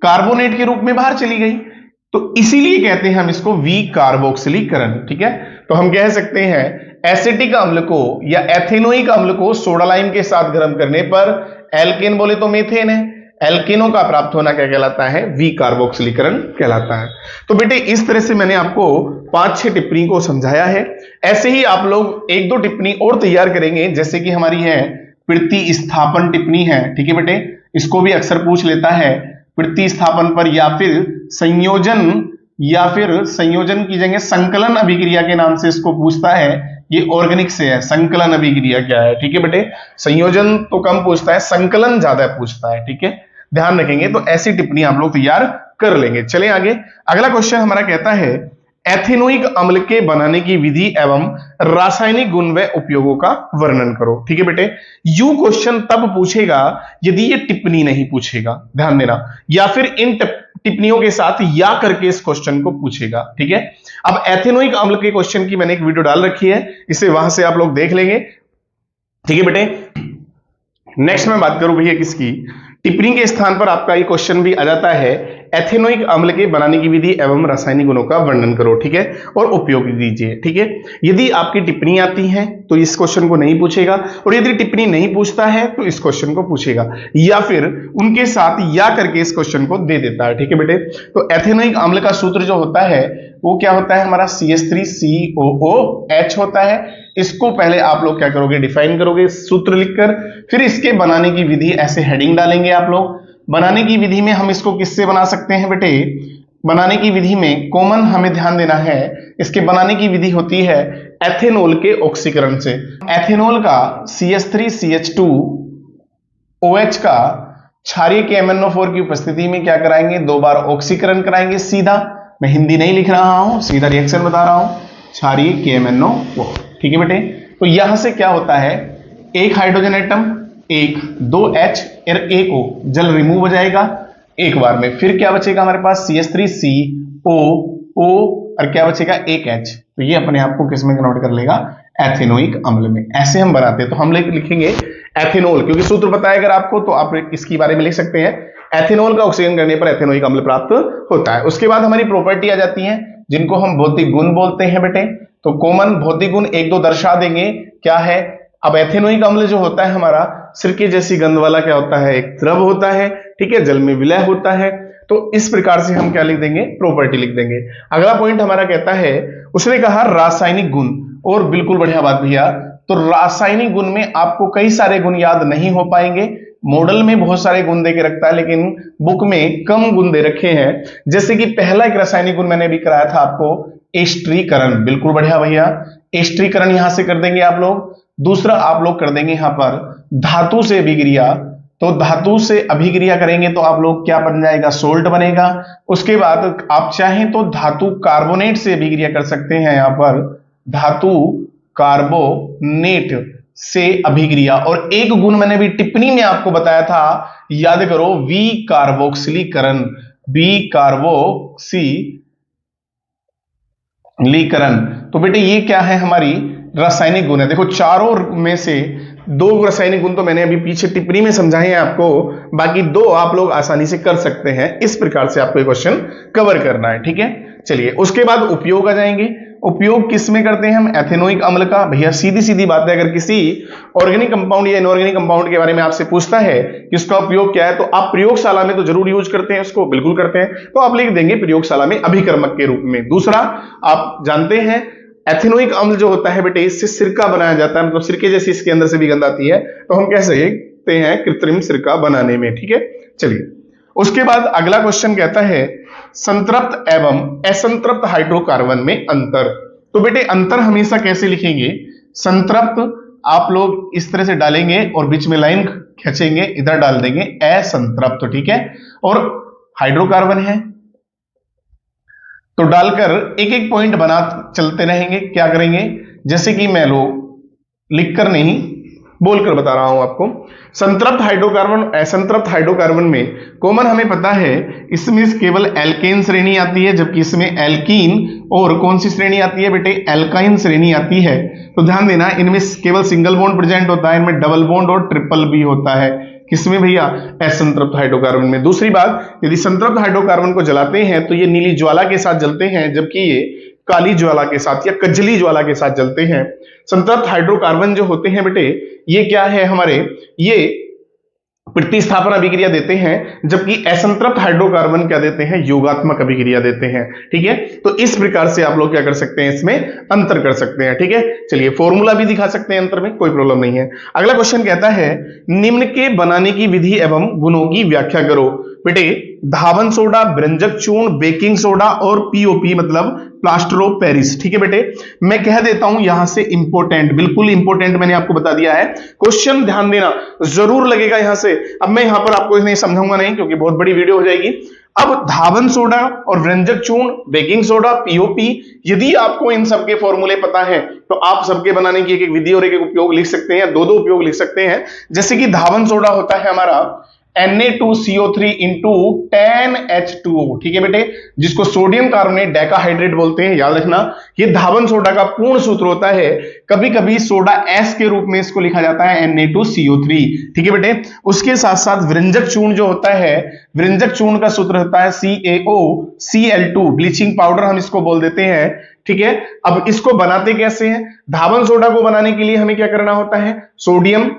A: कार्बोनेट के रूप में बाहर चली गई, तो इसीलिए कहते हैं हम इसको विकार्बोक्सिलीकरण। ठीक है, तो हम कह सकते हैं एसिटिक अम्ल को या एथेनोइक अम्ल को सोडा लाइम के साथ गर्म करने पर एल्केन बोले तो मीथेन है, एल्केनों का प्राप्त होना क्या कहलाता है, विकार्बोक्सिलीकरण कहलाता है। तो बेटे इस तरह से मैंने आपको 5-6 टिप्पणी को समझाया है। ऐसे ही आप लोग 1-2 टिप्पणी और तैयार करेंगे, जैसे कि हमारी है प्रतिस्थापन टिप्पणी है। ठीक है बेटे, इसको भी अक्सर पूछ लेता है प्रतिस्थापन पर, या फिर संयोजन की जगह संकलन अभिक्रिया के नाम से इसको पूछता है। ये ऑर्गेनिक से है, संकलन अभिक्रिया क्या है। ठीक है बेटे, संयोजन तो कम पूछता है, संकलन ज्यादा पूछता है। ठीक है, ध्यान रखेंगे। तो ऐसी टिप्पणी आप लोग तैयार कर लेंगे। चलें आगे, अगला क्वेश्चन हमारा कहता है एथेनोइक अम्ल के बनाने की विधि एवं रासायनिक गुण व उपयोगों का वर्णन करो। ठीक है बेटे, यू क्वेश्चन तब पूछेगा यदि ये टिप्पणी नहीं पूछेगा, ध्यान देना, या फिर इन टिप्पणियों के साथ या करके इस क्वेश्चन को पूछेगा। ठीक है, अब एथेनोइक अम्ल के क्वेश्चन की मैंने एक वीडियो डाल रखी है, इसे वहां से आप लोग देख लेंगे। ठीक है बेटे, नेक्स्ट मैं बात करूं भैया किसकी, टिप्पणी के स्थान पर आपका ये क्वेश्चन भी आ जाता है एथेनोइक अम्ल के बनाने की विधि एवं रासायनिक गुणों का वर्णन करो। ठीक है, और उपयोग दीजिए। ठीक है, यदि आपकी टिप्पणी आती है तो इस क्वेश्चन को नहीं पूछेगा, और यदि टिप्पणी नहीं पूछता है तो इस क्वेश्चन को पूछेगा, या फिर उनके साथ या करके इस क्वेश्चन को दे देता है। ठीक है बेटे, तो एथेनोइक अम्ल का सूत्र जो होता है वो क्या होता है, हमारा CH3COOH होता है। इसको पहले आप लोग क्या करोगे, डिफाइन करोगे सूत्र लिखकर, फिर इसके बनाने की विधि ऐसे हेडिंग डालेंगे आप लोग। बनाने की विधि में हम इसको किससे बना सकते हैं बेटे, बनाने की विधि में कॉमन हमें ध्यान देना है, इसके बनाने की विधि होती है एथेनॉल के ऑक्सीकरण से। एथेनॉल का CH3CH2OH का क्षारीय KMnO4 की उपस्थिति में क्या कराएंगे, 2 बार ऑक्सीकरण कराएंगे। सीधा, मैं हिंदी नहीं लिख रहा हूं, सीधा रिएक्शन बता रहा हूं, क्षारीय KMnO4। ठीक है बेटे, तो यहां से क्या होता है, एक हाइड्रोजन एटम, 2H और एक O, जल रिमूव हो जाएगा एक बार में। फिर क्या बचेगा हमारे पास, CH3CO O और क्या बचेगा, एक H, तो ये अपने आप को किस में कन्वर्ट कर लेगा, एथेनोइक अम्ल में। ऐसे हम बनाते हैं, तो हम लिखेंगे एथेनॉल, क्योंकि सूत्र पता है अगर आपको तो आप इसकी बारे में लिख सकते हैं, एथेनॉल का ऑक्सीजन करने पर एथेनोइक अम्ल प्राप्त होता है। उसके बाद हमारी प्रॉपर्टी आ जाती है जिनको हम भौतिक गुण बोलते हैं बेटे। तो कॉमन भौतिक गुण एक दो दर्शा देंगे, क्या है, अब एथेनोइक अम्ल जो होता है हमारा सिरके जैसी गंध वाला क्या होता है, एक द्रव होता है, ठीक है, जल में विलय होता है। तो इस प्रकार से हम क्या लिख देंगे, प्रॉपर्टी लिख देंगे। अगला पॉइंट हमारा कहता है, उसने कहा रासायनिक गुण, और बिल्कुल बढ़िया बात भैया, तो रासायनिक गुण में आपको कई सारे गुण याद नहीं हो पाएंगे, मॉडल में बहुत सारे गुण दे के रखता है लेकिन बुक में कम गुण दे रखे हैं। जैसे कि पहला एक रासायनिक गुण मैंने भी कराया था आपको, एस्ट्रीकरण, बिल्कुल बढ़िया भैया, एस्ट्रीकरण यहां से कर देंगे आप लोग। दूसरा आप लोग कर देंगे यहां पर धातु से अभिक्रिया, तो धातु से अभिक्रिया करेंगे तो आप लोग क्या बन जाएगा, सोल्ट बनेगा। उसके बाद आप चाहें तो धातु कार्बोनेट से अभिक्रिया कर सकते हैं, यहां पर धातु कार्बोनेट से अभिक्रिया। और एक गुण मैंने भी टिप्पणी में आपको बताया था, याद करो, वी कार्बोक्सिलीकरण, वी कार्बोक्सिलीकरण। तो बेटे ये क्या है, हमारी रासायनिक गुण है। देखो चारों में से दो रासायनिक गुण तो मैंने अभी पीछे टिप्पणी में समझाए हैं आपको, बाकी दो आप लोग आसानी से कर सकते हैं। इस प्रकार से आपको ये क्वेश्चन कवर करना है, ठीक है। चलिए उसके बाद उपयोग आ जाएंगे। उपयोग किस में करते हैं हम, एथेनोइक अम्ल का। भैया सीधी सीधी बात है, अगर किसी ऑर्गेनिक कंपाउंड या इनऑर्गेनिक कंपाउंड के बारे में आपसे पूछता है कि इसका उपयोग क्या है, तो आप प्रयोगशाला में तो जरूर यूज करते हैं इसको, बिल्कुल करते हैं, तो आप लिख देंगे प्रयोगशाला में अभिकर्मक के रूप में। दूसरा आप जानते हैं एथेनोइक अम्ल जो होता है बेटे, इससे सिरका बनाया जाता है, मतलब सिरके जैसी इसके अंदर से भी गंध आती है, तो हम कह सकते हैं कृत्रिम सिरका बनाने में, ठीक है। चलिए उसके बाद अगला क्वेश्चन कहता है संतृप्त एवं असंतृप्त हाइड्रोकार्बन में अंतर। तो बेटे अंतर हमेशा कैसे लिखेंगे, संतृप्त आप लोग इस तरह से डालेंगे और बीच में लाइन खींचेंगे, इधर डाल देंगे असंतृप्त, ठीक है। और हाइड्रोकार्बन है तो डालकर एक एक पॉइंट बना चलते रहेंगे। क्या करेंगे, जैसे कि मैं लोग लिखकर नहीं बोलकर बता रहा हूं आपको। संतृप्त हाइड्रोकार्बन असंतृप्त हाइड्रोकार्बन में कॉमन हमें पता है इसमें केवल एल्केन श्रेणी आती है, जबकि इसमें एल्कीन और कौन सी श्रेणी आती है बेटे, एल्काइन श्रेणी आती है। तो ध्यान देना इनमें केवल सिंगल बॉन्ड प्रेजेंट होता है, इनमें डबल बॉन्ड और ट्रिपल भी होता है। किसमें भैया, असंतृप्त हाइड्रोकार्बन में। दूसरी बात, यदि संतृप्त हाइड्रोकार्बन को जलाते हैं तो ये नीली ज्वाला के साथ जलते हैं, जबकि ये काली ज्वाला के साथ या कजली ज्वाला के साथ जलते हैं। संतृप्त हाइड्रोकार्बन जो होते हैं बेटे, ये क्या है हमारे, ये प्रतिस्थापन अभिक्रिया देते हैं, जबकि असंतृप्त हाइड्रोकार्बन क्या देते हैं, योगात्मक अभिक्रिया देते हैं, ठीक है। तो इस प्रकार से आप लोग क्या कर सकते हैं, इसमें अंतर कर सकते हैं, ठीक है। चलिए फॉर्मूला भी दिखा सकते हैं अंतर में, कोई प्रॉब्लम नहीं है। अगला क्वेश्चन कहता है निम्न के बनाने की विधि एवं गुणों की व्याख्या करो। बेटे धावन सोडा, व्यंजक चूर्ण, बेकिंग सोडा और पीओपी मतलब प्लास्टर ऑफ पेरिस, ठीक है बेटे। मैं कह देता हूं यहां से इंपॉर्टेंट, बिल्कुल इंपॉर्टेंट मैंने आपको बता दिया है, क्वेश्चन ध्यान देना जरूर लगेगा यहां से। अब मैं यहां पर आपको नहीं समझाऊंगा नहीं, क्योंकि बहुत बड़ी वीडियो हो जाएगी। अब धावन सोडा और व्यंजक चूर्ण, बेकिंग सोडा, पीओपी, यदि आपको इन सबके फॉर्मूले पता है तो आप सबके बनाने की एक एक विधि और एक एक उपयोग लिख सकते हैं, दो दो उपयोग लिख सकते हैं। जैसे कि धावन सोडा होता है हमारा Na2CO3 इंटू 10H2O, ठीक है बेटे, जिसको सोडियम कार्बोनेट डेकाहाइड्रेट बोलते हैं, याद रखना। ये धावन सोडा का पूर्ण सूत्र होता है, कभी कभी सोडा एस के रूप में इसको लिखा जाता है Na2CO3, ठीक है बेटे। उसके साथ साथ व्यंजक चूर्ण जो होता है, व्यंजक चूर्ण का सूत्र होता है CaOCl2, ब्लीचिंग पाउडर हम इसको बोल देते हैं, ठीक है। अब इसको बनाते कैसे हैं, धावन सोडा को बनाने के लिए हमें क्या करना होता है, सोडियम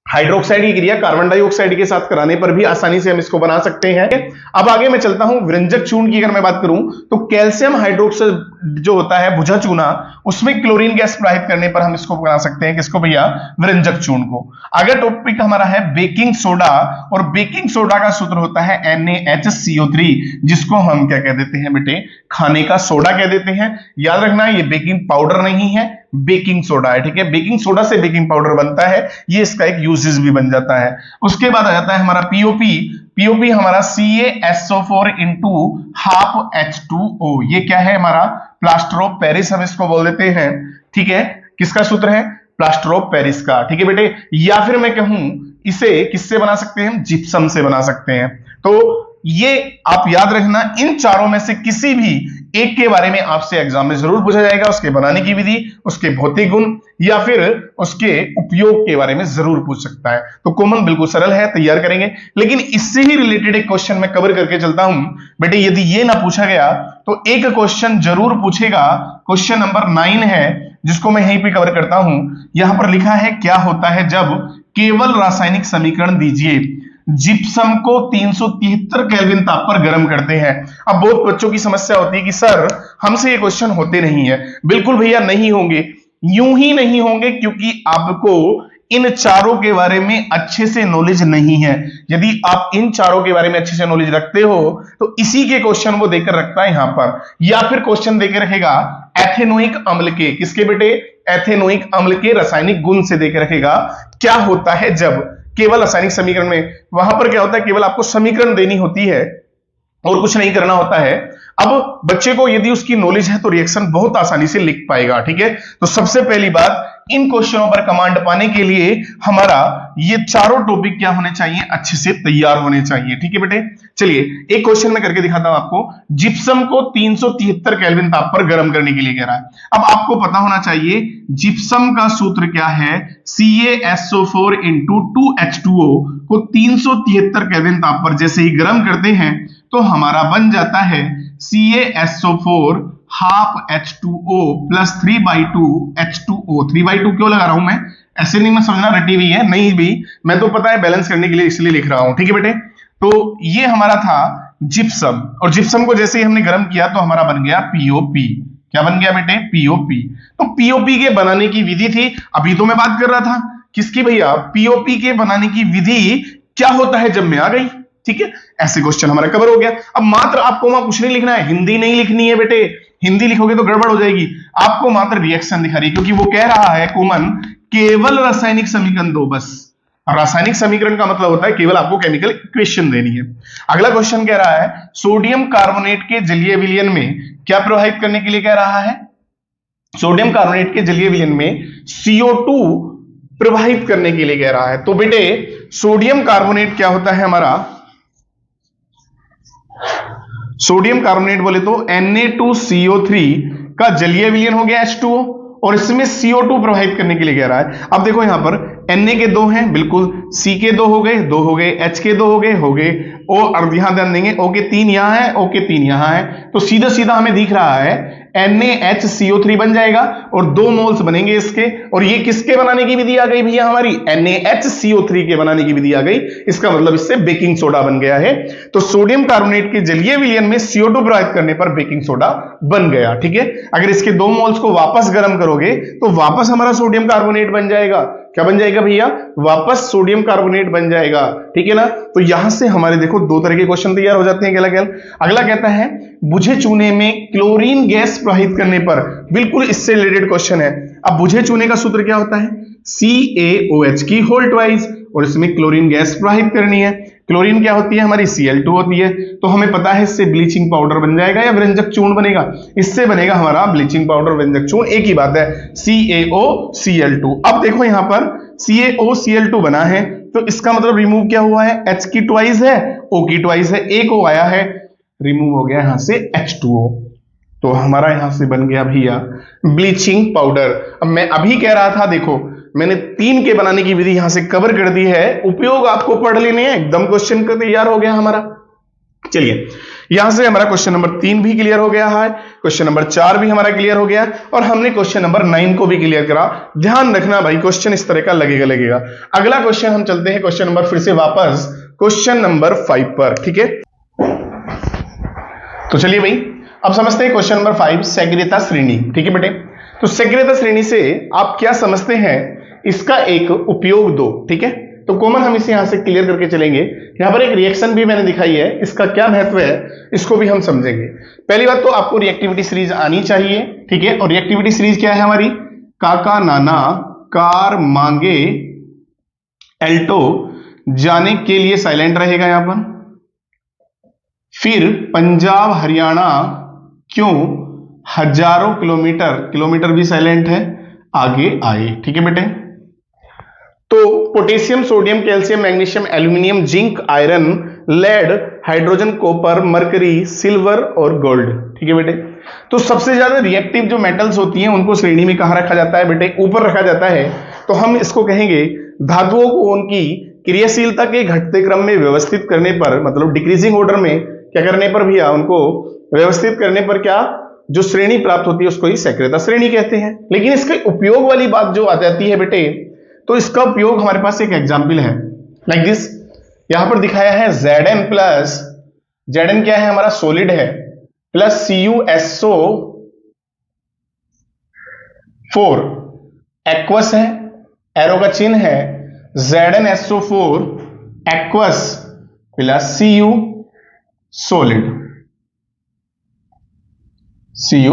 A: हाइड्रोक्साइड की क्रिया कार्बन डाइऑक्साइड के साथ कराने पर भी आसानी से हम इसको बना सकते हैं। अब आगे मैं चलता हूं, व्यंजक चूर्ण की अगर मैं बात करूं तो कैल्शियम हाइड्रोक्साइड जो होता है भुजा चूना, उसमें क्लोरीन गैस प्रवाहित करने पर हम इसको बना सकते हैं, किसको भैया, व्यंजक चूर्ण को। अगर टॉपिक हमारा है बेकिंग सोडा, और बेकिंग सोडा का सूत्र होता है NaHCO3, जिसको हम क्या कह देते हैं बेटे, खाने का सोडा कह देते हैं। याद रखना ये बेकिंग पाउडर नहीं है, बेकिंग सोडा है, ठीक है। बेकिंग सोडा से बेकिंग पाउडर बनता है, ये इसका एक यूजेस भी बन जाता है। उसके बाद आ जाता है हमारा पीओपी। पीओपी हमारा CaSO4 इंटू हाफ H2O, ये क्या है हमारा, प्लास्टर ऑफ पेरिस हम इसको बोल देते हैं, ठीक है। किसका सूत्र है, प्लास्टर ऑफ पेरिस का, ठीक है बेटे। या फिर मैं कहूं इसे किससे बना सकते हैं, जिप्सम से बना सकते हैं। तो ये आप याद रखना, इन चारों में से किसी भी एक के बारे में आपसे एग्जाम में जरूर पूछा जाएगा, उसके बनाने की विधि, उसके भौतिक गुण या फिर उसके उपयोग के बारे में जरूर पूछ सकता है। तो कॉमन बिल्कुल सरल है, तैयार करेंगे। लेकिन इससे ही रिलेटेड एक क्वेश्चन मैं कवर करके चलता हूं बेटे, यदि ये ना पूछा गया तो एक क्वेश्चन जरूर पूछेगा, क्वेश्चन नंबर 9 है, जिसको मैं यहीं पे कवर करता हूं। यहां पर लिखा है क्या होता है जब केवल रासायनिक समीकरण दीजिए, जिप्सम को 373 केल्विन ताप पर गर्म करते हैं। अब बहुत बच्चों की समस्या होती है कि सर हमसे ये क्वेश्चन होते नहीं है। बिल्कुल भैया नहीं होंगे, यूं ही नहीं होंगे क्योंकि आपको इन चारों के बारे में अच्छे से नॉलेज नहीं है। यदि आप इन चारों के बारे में अच्छे से नॉलेज रखते हो तो इसी के क्वेश्चन वो देकर रखता है यहां पर, या फिर क्वेश्चन देकर रखेगा एथेनोइक अम्ल के, किसके बेटे, एथेनोइक अम्ल के रासायनिक गुण से देकर रखेगा क्या होता है जब केवल रासायनिक समीकरण में। वहां पर क्या होता है, केवल आपको समीकरण देनी होती है और कुछ नहीं करना होता है। अब बच्चे को यदि उसकी नॉलेज है तो रिएक्शन बहुत आसानी से लिख पाएगा, ठीक है। तो सबसे पहली बात, इन क्वेश्चनों पर कमांड पाने के लिए हमारा ये चारों टॉपिक क्या होने चाहिए, अच्छे से तैयार होने चाहिए, ठीक है बेटे। चलिए एक क्वेश्चन मैं करके दिखाता हूं आपको। जिप्सम को 373 केल्विन ताप पर गर्म करने के लिए कह रहा है। अब आपको पता होना चाहिए जिप्सम का सूत्र क्या है, CaSO4 into 2H2O को 373 केल्विन ताप पर जैसे ही गर्म करते हैं तो हमारा बन जाता है CaSO4 half H2O plus 3/2 H2O। 3/2 क्यों लगा रहा हूं मैं, ऐसे नहीं मैं समझना रटी हुई है, नहीं भी, मैं तो पता है बैलेंस करने के लिए इसलिए लिख रहा हूं, ठीक है बेटे। तो ये हमारा था जिप्सम, और जिप्सम को जैसे ही हमने गर्म किया तो हमारा बन गया POP। क्या बन गया बेटे, POP। तो POP के बनाने की विधि थी, अभी तो मैं बात कर रहा था किसकी भैया, POP के बनाने की विधि क्या होता है जब मैं आ गई, ठीक है। ऐसे क्वेश्चन हमारा कवर हो गया। अब मात्र आपको वहां कुछ नहीं लिखना है, हिंदी नहीं लिखनी है बेटे, हिंदी लिखोगे तो गड़बड़ हो जाएगी। आपको मात्र रिएक्शन दिखा रही है, क्योंकि वो कह रहा है कॉमन केवल रासायनिक समीकरण दो बस। रासायनिक समीकरण का मतलब होता है केवल आपको केमिकल इक्वेशन देनी है। अगला क्वेश्चन कह रहा है सोडियम कार्बोनेट के जलीय विलयन में क्या प्रवाहित करने के लिए कह रहा है, सोडियम कार्बोनेट के जलीय विलयन में CO2 प्रवाहित करने के लिए कह रहा है। तो बेटे सोडियम कार्बोनेट क्या होता है हमारा, सोडियम कार्बोनेट बोले तो Na2CO3 का जलीय विलयन हो गया H2O, और इसमें CO2 प्रवाहित करने के लिए कह रहा है। अब देखो यहां पर Na के 2 हैं, बिल्कुल, C के 2 हो गए, H के 2 हो गए, O और यहां ध्यान देंगे O के 3 यहां है, O के 3 यहां है, तो सीधा सीधा हमें दिख रहा है NaHCO3 बन जाएगा और 2 मोल्स बनेंगे इसके। और ये किसके बनाने की विधि आ गई भैया हमारी, NaHCO3 के बनाने की विधि आ गई। इसका मतलब इससे बेकिंग सोडा बन गया है। तो सोडियम कार्बोनेट के जलीय विलयन में CO2 प्रवाहित करने पर बेकिंग सोडा बन गया, ठीक है। अगर इसके 2 मोल्स को वापस गर्म करोगे तो वापस हमारा सोडियम कार्बोनेट बन जाएगा। क्या बन जाएगा भैया, वापस सोडियम कार्बोनेट बन जाएगा, ठीक है ना। तो यहां से हमारे देखो 2 तरह के क्वेश्चन तैयार हो जाते हैं अलग-अलग। अगला कहता है बुझे चूने में क्लोरीन गैस प्रवाहित करने पर, बिल्कुल इससे रिलेटेड क्वेश्चन है। अब बुझे चूने का सूत्र क्या होता है, CaOH की होल ट्वाइस, और इसमें क्लोरीन गैस प्रवाहित करनी है। क्लोरीन क्या होती है हमारी, Cl2 होती है। तो हमें पता है इससे ब्लीचिंग पाउडर बन जाएगा या व्यंजक चूर्ण बनेगा, इससे बनेगा हमारा ब्लीचिंग पाउडर व्यंजक चूर्ण, एक ही बात है, CaOCl2। अब देखो यहां पर CaOCl2 बना है तो इसका मतलब रिमूव क्या हुआ है, H की ट्वाइस है, O की ट्वाइस है, एक O आया है, रिमूव हो गया यहां से H2O। तो हमारा यहां से बन गया भैया ब्लीचिंग पाउडर। अब मैं अभी कह रहा था, देखो मैंने 3 के बनाने की विधि यहां से कवर कर दी है, उपयोग आपको पढ़ लेने हैं, एकदम क्वेश्चन का तैयार हो गया हमारा। चलिए यहां से हमारा क्वेश्चन नंबर 3 भी क्लियर हो गया है, क्वेश्चन नंबर 4 भी हमारा क्लियर हो गया, और हमने क्वेश्चन नंबर 9 को भी क्लियर करा। ध्यान रखना भाई, क्वेश्चन इस तरह का लगेगा। अगला क्वेश्चन हम चलते हैं क्वेश्चन नंबर, फिर से वापस क्वेश्चन नंबर 5 पर, ठीक है। तो चलिए भाई अब समझते हैं क्वेश्चन नंबर 5, सेग्रेता श्रेणी, ठीक है बेटे। तो सेग्रेता श्रेणी से आप क्या समझते हैं, इसका एक उपयोग दो, ठीक है। तो कॉमन हम इसे यहां से क्लियर करके चलेंगे। यहां पर एक रिएक्शन भी मैंने दिखाई है, इसका क्या महत्व है इसको भी हम समझेंगे। पहली बात तो आपको रिएक्टिविटी सीरीज आनी चाहिए, ठीक है। और रिएक्टिविटी सीरीज क्या है हमारी, काका नाना कार मांगे एल्टो, जाने के लिए साइलेंट रहेगा यहां पर, फिर पंजाब हरियाणा क्यों हजारों किलोमीटर, किलोमीटर भी साइलेंट है, आगे आए, ठीक है बेटे। तो potassium, sodium, calcium, magnesium, aluminium, zinc, iron, lead, hydrogen, copper, mercury, silver और गोल्ड, ठीक है बेटे। तो सबसे ज्यादा रिएक्टिव जो मेटल्स होती हैं उनको श्रेणी में कहां रखा जाता है बेटे? ऊपर रखा जाता है। तो हम इसको कहेंगे धातुओं को उनकी क्रियाशीलता के घटते क्रम में व्यवस्थित करने पर, मतलब डिक्रीजिंग ऑर्डर में क्या करने पर भैया, उनको व्यवस्थित करने पर क्या जो श्रेणी प्राप्त होती है उसको ही सक्रियता श्रेणी कहते हैं। लेकिन इसके उपयोग वाली बात जो आ जाती है बेटे, तो इसका उपयोग हमारे पास एक एग्जाम्पल है लाइक दिस। यहां पर दिखाया है Zn प्लस, Zn क्या है हमारा? सॉलिड है, प्लस CuSO4 एक्वस है, एरो का चिन्ह है, ZnSO4 aqueous plus Cu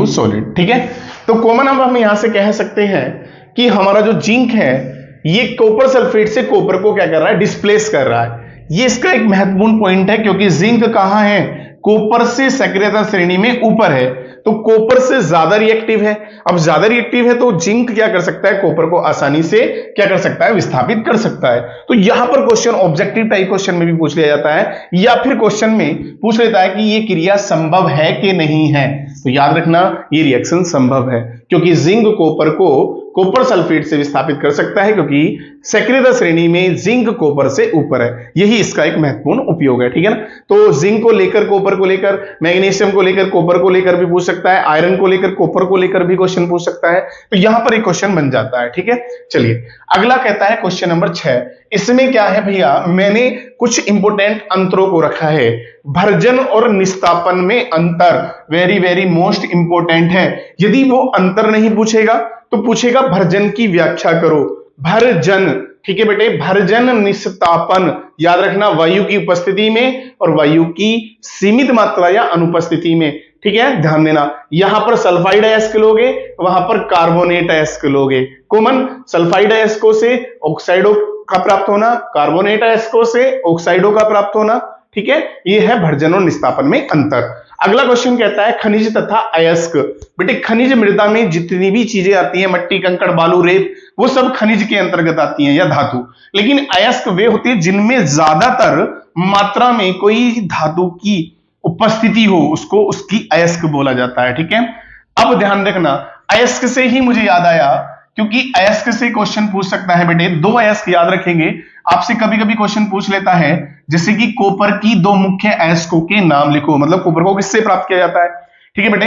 A: solid, ठीक है। तो कॉमन अब हम यहां से कह सकते हैं कि हमारा जो जिंक है ये कॉपर सल्फेट से कॉपर को क्या कर रहा है? डिस्प्लेस कर रहा है। ये इसका एक महत्वपूर्ण पॉइंट है, क्योंकि जिंक कहां है? कॉपर से सक्रियता श्रेणी में ऊपर है, तो कॉपर से ज्यादा रिएक्टिव है। अब ज्यादा रिएक्टिव है तो जिंक क्या कर सकता है? कॉपर को आसानी से क्या कर सकता है? विस्थापित कर सकता है। तो यहां पर क्वेश्चन ऑब्जेक्टिव टाइप क्वेश्चन में भी पूछ लिया जाता है, या फिर क्वेश्चन में पूछ लेता है कि ये क्रिया संभव है कि नहीं है। तो याद रखना ये रिएक्शन संभव है, क्योंकि जिंक कॉपर को कॉपर सल्फेट से विस्थापित कर सकता है, क्योंकि सक्रियता श्रेणी में जिंक कॉपर से ऊपर है। यही इसका एक महत्वपूर्ण उपयोग है, ठीक है ना। तो जिंक को लेकर, कॉपर को लेकर, मैग्नीशियम को लेकर, कॉपर को लेकर भी पूछ सकता है, आयरन को लेकर, कॉपर को लेकर भी क्वेश्चन पूछ सकता है। तो यहां पर एक क्वेश्चन बन जाता है, ठीक है। चलिए अगला कहता है क्वेश्चन नंबर 6। इसमें क्या है भैया? मैंने कुछ इंपोर्टेंट अंतरों को रखा है। भर्जन और निस्तापन में अंतर वेरी वेरी मोस्ट इंपोर्टेंट है। यदि वो अंतर नहीं पूछेगा तो पूछेगा भर्जन की व्याख्या करो। भर्जन, ठीक है बेटे, भर्जन निस्तापन याद रखना, वायु की उपस्थिति में और वायु की सीमित मात्रा या अनुपस्थिति में, ठीक है, ध्यान देना। यहां पर सल्फाइड अयस्क लोगे, वहां पर कार्बोनेट अयस्क लोगे। कॉमन सल्फाइड अयस्कों से ऑक्साइडों का प्राप्त होना, कार्बोनेट अयस्कों से ऑक्साइडों का प्राप्त होना, ठीक है। यह है भर्जन और निस्तापन में अंतर। अगला क्वेश्चन कहता है खनिज तथा अयस्क। बेटे खनिज मृदा में जितनी भी चीजें आती हैं, मट्टी, कंकड़, बालू, रेत, वो सब खनिज के अंतर्गत आती हैं या धातु। लेकिन अयस्क वे होती है जिनमें ज्यादातर मात्रा में कोई धातु की उपस्थिति हो, उसको उसकी अयस्क बोला जाता है, ठीक है। अब ध्यान रखना, अयस्क से ही मुझे याद आया, क्योंकि अयस्क से क्वेश्चन पूछ सकता है बेटे। दो अयस्क याद रखेंगे, आपसे कभी कभी क्वेश्चन पूछ लेता है, जैसे कि कॉपर की दो मुख्य अयस्कों के नाम लिखो। मतलब कॉपर को किससे प्राप्त किया जाता है, ठीक है बेटे।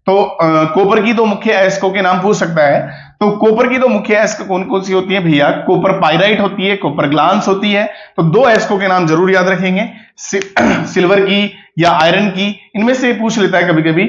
A: तो कॉपर की दो मुख्य अयस्कों के नाम पूछ सकता है। तो कॉपर की दो मुख्य अयस्क कौन कौन सी होती है भैया? कॉपर पाइराइट होती है, कॉपर ग्लांस होती है। तो दो अयस्कों के नाम जरूर याद रखेंगे, सिल्वर की या आयरन की, इनमें से पूछ लेता है कभी कभी।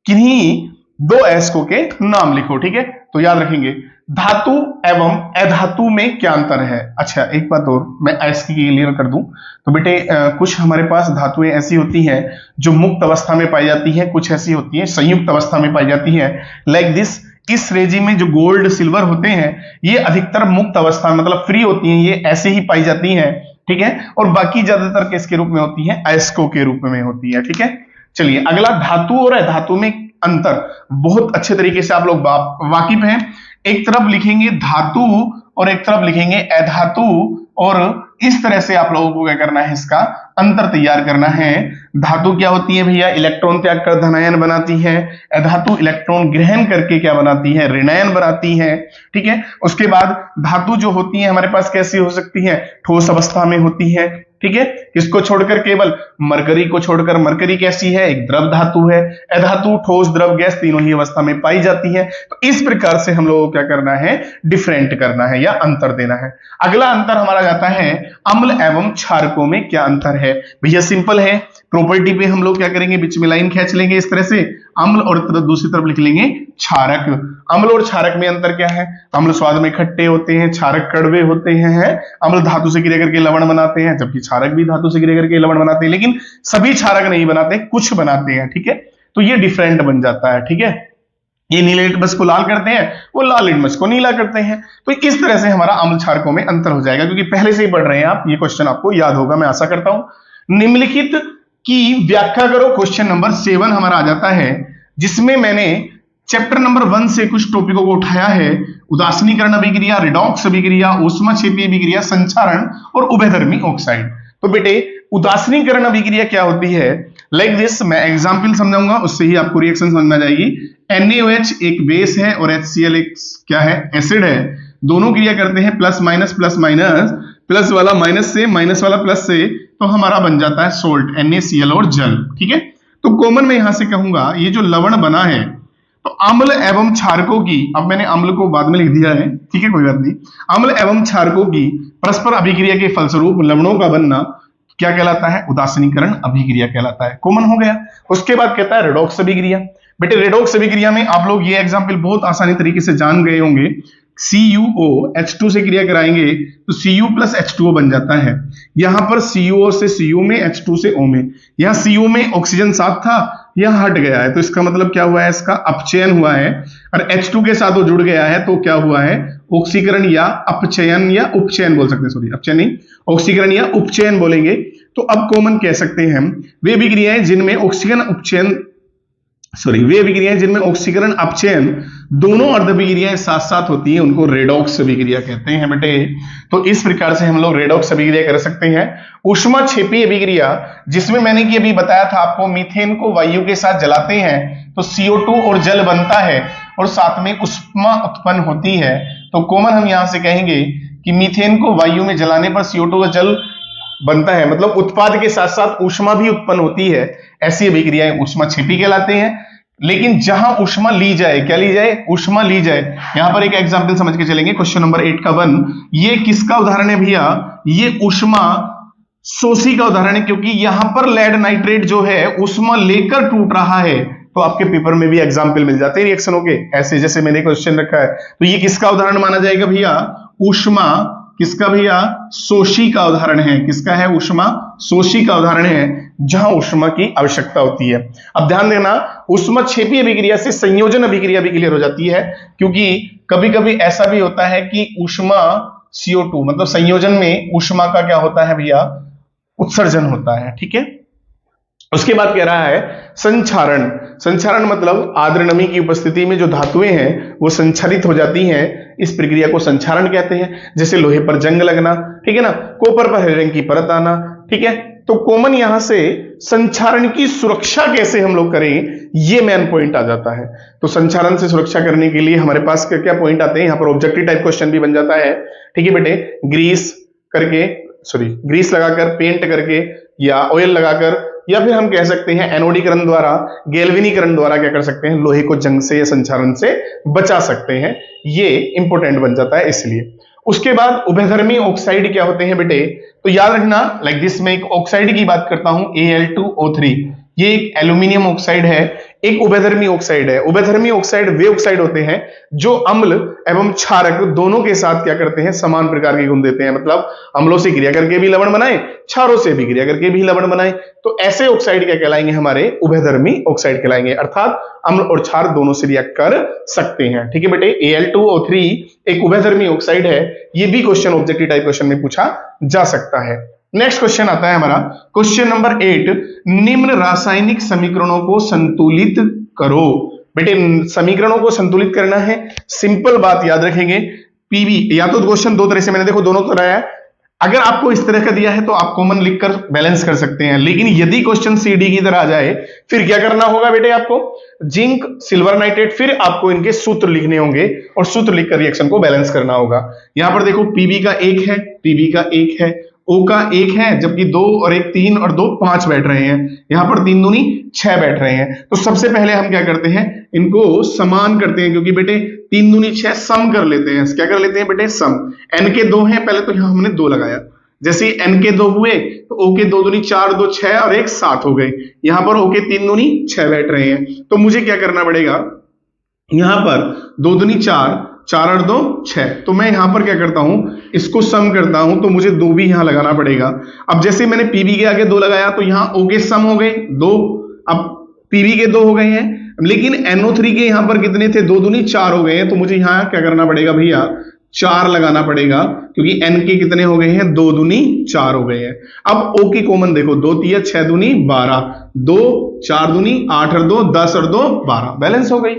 A: किन्हीं दो अयस्कों के नाम लिखो, ठीक है। तो याद रखेंगे धातु एवं अधातु में क्या अंतर है। अच्छा एक बात और मैं अयस्क की क्लियर कर दूं, तो बेटे कुछ हमारे पास धातुएं ऐसी होती हैं जो मुक्त अवस्था में पाई जाती हैं, कुछ ऐसी होती हैं संयुक्त अवस्था में पाई जाती हैं, लाइक दिस। इस रेजिम में जो गोल्ड सिल्वर होते हैं ये अधिकतर मुक्त अवस्था में, मतलब फ्री होती हैं, ये ऐसे ही पाई जाती हैं, ठीक है। और बाकी ज्यादातर किसके रूप में होती है? अयस्कों के रूप में होती है, ठीक है। चलिए अगला धातु और अधातु में अंतर बहुत अच्छे तरीके से आप लोग वाकिफ हैं। एक तरफ लिखेंगे धातु और एक तरफ लिखेंगे अधातु, और इस तरह से आप लोगों को क्या करना है? इसका अंतर तैयार करना है। धातु क्या होती है भैया? इलेक्ट्रॉन त्याग कर धनायन बनाती है। अधातु इलेक्ट्रॉन ग्रहण करके क्या बनाती है? ऋणायन बनाती है, ठीक है। उसके बाद धातु जो होती है हमारे पास कैसी हो सकती है? ठोस अवस्था में होती है, ठीक है। इसको छोड़कर, केवल मरकरी को छोड़कर, मरकरी कैसी है? एक द्रव धातु है। अधातु ठोस, द्रव, गैस तीनों ही अवस्था में पाई जाती है। तो इस प्रकार से हम लोगों को क्या करना है? डिफरेंट करना है या अंतर देना है। अगला अंतर हमारा जाता है अम्ल एवं क्षारकों में क्या अंतर है। भैया सिंपल है, प्रॉपर्टी पे हम लोग क्या करेंगे? बीच में लाइन खींच लेंगे इस तरह से, अम्ल, और दूसरी तरफ लिख लेंगे क्षारक। अम्ल और क्षारक में अंतर क्या है? अम्ल स्वाद में खट्टे होते हैं, क्षारक कड़वे होते हैं। अम्ल धातु से क्रिया करके लवण बनाते हैं, जबकि क्षारक भी धातु से क्रिया करके लवण बनाते हैं, लेकिन सभी क्षारक नहीं बनाते, कुछ बनाते हैं, ठीक है। तो ये डिफरेंट बन जाता है, ठीक है। ये नीले लिटमस को लाल करते हैं, वो लाल लिटमस को नीला करते हैं। तो इस तरह से हमारा अम्ल क्षारकों में अंतर हो जाएगा, क्योंकि पहले से ही पढ़ रहे हैं आप, ये क्वेश्चन आपको याद होगा, मैं आशा करता हूं। निम्नलिखित की व्याख्या करो, क्वेश्चन नंबर 7 हमारा आ जाता है, जिसमें मैंने चैप्टर नंबर 1 से कुछ टॉपिकों को उठाया है। उदासीनीकरण अभिक्रिया, रिडॉक्स अभिक्रिया, ऊष्माक्षेपी अभिक्रिया, संचारण और उभयधर्मी ऑक्साइड। तो बेटे उदासीनीकरण अभिक्रिया क्या होती है? लाइक दिस, मैं एग्जाम्पल समझाऊंगा, उससे ही आपको रिएक्शन समझ में आ जाएगी। NaOH एक बेस है और HCl एक क्या है, एसिड है। दोनों क्रिया करते हैं प्लस माइनस, प्लस वाला माइनस से, माइनस वाला प्लस से, तो हमारा बन जाता है सोल्ट, NaCl और जल। ठीक है, तो कॉमन में यहां से कहूंगा ये जो लवण बना है, तो अम्ल एवं क्षारकों की, अब मैंने अम्ल को बाद में लिख दिया है, ठीक है कोई बात नहीं, अम्ल एवं क्षारकों की परस्पर अभिक्रिया के फलस्वरूप लवणों का बनना क्या कहलाता है, उदासीनीकरण अभिक्रिया कहलाता है। कॉमन हो गया। उसके बाद कहता है रेडॉक्स अभिक्रिया। बेटे रेडॉक्स अभिक्रिया में आप लोग ये एग्जाम्पल बहुत आसानी तरीके से जान गए होंगे। CuO H2 से क्रिया कराएंगे तो Cu प्लस H2O बन जाता है। यहां पर CuO से Cu में, H2 से O में, यहां Cu में ऑक्सीजन साथ था, यह हट गया है, तो इसका मतलब क्या हुआ है, इसका अपचयन हुआ है। और H2 के साथ वो जुड़ गया है तो क्या हुआ है, ऑक्सीकरण या अपचयन या उपचयन बोल सकते हैं, सॉरी अपचयन नहीं, ऑक्सीकरण या उपचयन बोलेंगे। तो अब कॉमन कह सकते हैं हम वे अभिक्रियाएं जिनमें ऑक्सीकरण उपचयन, वे अभिक्रियाएं जिनमें ऑक्सीकरण अपचयन दोनों अर्ध अभिक्रियाएं साथ साथ होती हैं उनको रेडॉक्स अभिक्रिया कहते हैं बेटे। तो इस प्रकार से हम लोग रेडॉक्स अभिक्रिया कर सकते हैं। ऊष्माक्षेपी अभिक्रिया, जिसमें मैंने कि अभी बताया था आपको, मीथेन को वायु के साथ जलाते हैं तो CO2 और जल बनता है और साथ में ऊष्मा उत्पन्न होती है। तो कॉमन हम यहां से कहेंगे कि मीथेन को वायु में जलाने पर CO2 और जल बनता है, मतलब उत्पाद के साथ साथ ऊष्मा भी उत्पन्न होती है। ऐसी अभिक्रियाएं ऊष्माक्षेपी कहलाते हैं। लेकिन जहां ऊष्मा ली जाए, क्या ली जाए, ऊष्मा ली जाए। यहां पर एक एग्जांपल समझ के चलेंगे, क्वेश्चन नंबर 8 का 1, ये किसका उदाहरण है भैया, ये ऊष्मा शोषी का उदाहरण है, क्योंकि यहां पर लेड नाइट्रेट जो है ऊष्मा लेकर टूट रहा है। तो आपके पेपर में भी एग्जाम्पल मिल जाते हैं रिएक्शनों के, ऐसे जैसे मैंने क्वेश्चन रखा है। तो ये किसका उदाहरण माना जाएगा भैया, ऊष्मा किसका भैया, शोषी का उदाहरण है। किसका है, ऊष्मा शोषी का उदाहरण है, जहां ऊष्मा की आवश्यकता होती है। अब ध्यान देना, ऊष्माक्षेपी अभिक्रिया से संयोजन अभिक्रिया भी क्लियर हो जाती है, क्योंकि कभी कभी ऐसा भी होता है कि ऊष्मा CO2, मतलब संयोजन में ऊष्मा का क्या होता है भैया, उत्सर्जन होता है। ठीक है, उसके बाद कह रहा है संक्षारण। संक्षारण मतलब आर्द्र नमी की उपस्थिति में जो धातुएं हैं वो संक्षारित हो जाती हैं, इस प्रक्रिया को संक्षारण कहते हैं। जैसे लोहे पर जंग लगना, ठीक है ना, कॉपर पर हरे रंग की परत आना। ठीक है, तो कॉमन यहां से संक्षारण की सुरक्षा कैसे हम लोग करें, ये मेन पॉइंट आ जाता है। तो संक्षारण से सुरक्षा करने के लिए हमारे पास क्या क्या पॉइंट आते हैं, यहां पर ऑब्जेक्टिव टाइप क्वेश्चन भी बन जाता है। ठीक है बेटे, ग्रीस लगाकर, पेंट करके, या ऑयल लगाकर, या फिर हम कह सकते हैं एनोडीकरण द्वारा, गैल्वेनीकरण द्वारा क्या कर सकते हैं, लोहे को जंग से या संक्षारण से बचा सकते हैं। ये इंपॉर्टेंट बन जाता है इसलिए। उसके बाद उभयधर्मी ऑक्साइड क्या होते हैं बेटे, तो याद रखना, लाइक दिस, मैं एक ऑक्साइड की बात करता हूं, Al2O3, ये एक एल्यूमिनियम ऑक्साइड है, एक उभयधर्मी ऑक्साइड है। उभयधर्मी ऑक्साइड वे ऑक्साइड होते हैं जो अम्ल एवं क्षारक दोनों के साथ क्या करते हैं, समान प्रकार के गुण देते हैं। मतलब अम्लों से क्रिया करके भी लवण बनाए, क्षारों से भी क्रिया करके भी लवण बनाए। तो ऐसे ऑक्साइड क्या कहलाएंगे, हमारे उभयधर्मी ऑक्साइड कहलाएंगे, अर्थात अम्ल और क्षार दोनों से रिएक्ट कर सकते हैं। ठीक है बेटे, Al2O3 एक उभयधर्मी ऑक्साइड है, ये भी क्वेश्चन ऑब्जेक्टिव टाइप क्वेश्चन में पूछा जा सकता है। नेक्स्ट क्वेश्चन आता है हमारा क्वेश्चन नंबर 8, निम्न रासायनिक समीकरणों को संतुलित करो। बेटे समीकरणों को संतुलित करना है, सिंपल बात याद रखेंगे, पीवी, या तो क्वेश्चन दो तरह से, मैंने देखो दोनों कराया है। अगर आपको इस तरह का दिया है तो आप कॉमन लिखकर बैलेंस कर सकते हैं, लेकिन यदि क्वेश्चन CD की तरह आ जाए फिर क्या करना होगा बेटे, आपको जिंक, सिल्वर नाइट्रेट, फिर आपको इनके सूत्र लिखने होंगे और सूत्र लिखकर रिएक्शन को बैलेंस करना होगा। यहां पर देखो PB का 1 है, PB का 1 है, O का 1 है, जबकि 2 और 1 3 और 2 5 बैठ रहे हैं। यहां पर 3 दूनी 6 बैठ रहे हैं। तो सबसे पहले हम क्या करते हैं, इनको समान करते हैं, क्योंकि बेटे 3 दूनी 6 सम कर लेते हैं। क्या कर लेते हैं बेटे, सम। N के 2 हैं, पहले तो यहां हमने 2 लगाया, जैसे N के 2 हुए तो O के 2 दूनी 4, 2 6 और 1 7 हो गए। यहां पर O के 3 दूनी 6 बैठ रहे हैं। तो मुझे क्या करना पड़ेगा, यहां पर 2 दूनी 4, 4 और 2 6, तो मैं यहां पर क्या करता हूं, इसको सम करता हूं, तो मुझे 2 भी यहां लगाना पड़ेगा। अब जैसे मैंने PB के आगे 2 लगाया तो यहां O के सम हो गए 2, अब PB के 2 हो गए हैं, लेकिन NO3 के यहां पर कितने थे, 2 दूनी 4 हो गए हैं। तो मुझे यहां क्या करना पड़ेगा भैया, 4 लगाना पड़ेगा, क्योंकि N के कितने हो गए हैं, 2 दूनी 4 हो गए हैं। अब O की कॉमन देखो, 2 3 6 दूनी 12, 2 4 दूनी 8 और 2 10 और 2 12, बैलेंस हो गई।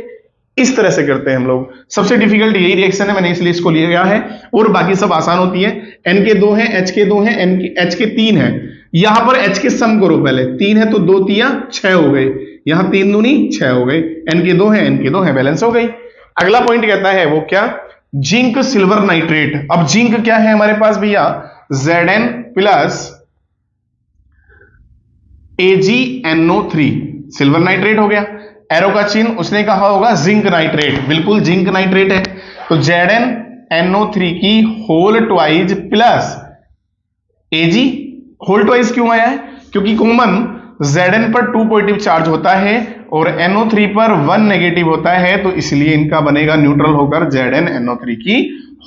A: इस तरह से करते हैं हम लोग। सबसे डिफिकल्ट यही रिएक्शन है, मैंने इसलिए इसको लिया है, और बाकी सब आसान होती है। N के 2 हैं, H के 2 हैं, H के 3 हैं। यहां पर H के सम करो, पहले 3 है तो 2 तिया 6 हो गए, यहां 3 दूनी 6 हो गए। N के 2 हैं, N के 2 हैं, बैलेंस हो गई। अगला पॉइंट कहता है वो क्या, जिंक सिल्वर नाइट्रेट। अब जिंक क्या है हमारे पास भैया, Zn plus AgNO3, silver nitrate हो गया। एरो का चिन्ह उसने कहा होगा जिंक नाइट्रेट, बिल्कुल जिंक नाइट्रेट है। तो ZnNO3 की whole twice plus Ag, whole twice क्यों आया है, क्योंकि कॉमन Zn पर 2 पॉजिटिव चार्ज होता है और NO3 पर 1 नेगेटिव होता है, तो इसलिए इनका बनेगा न्यूट्रल होकर ZnNO3 की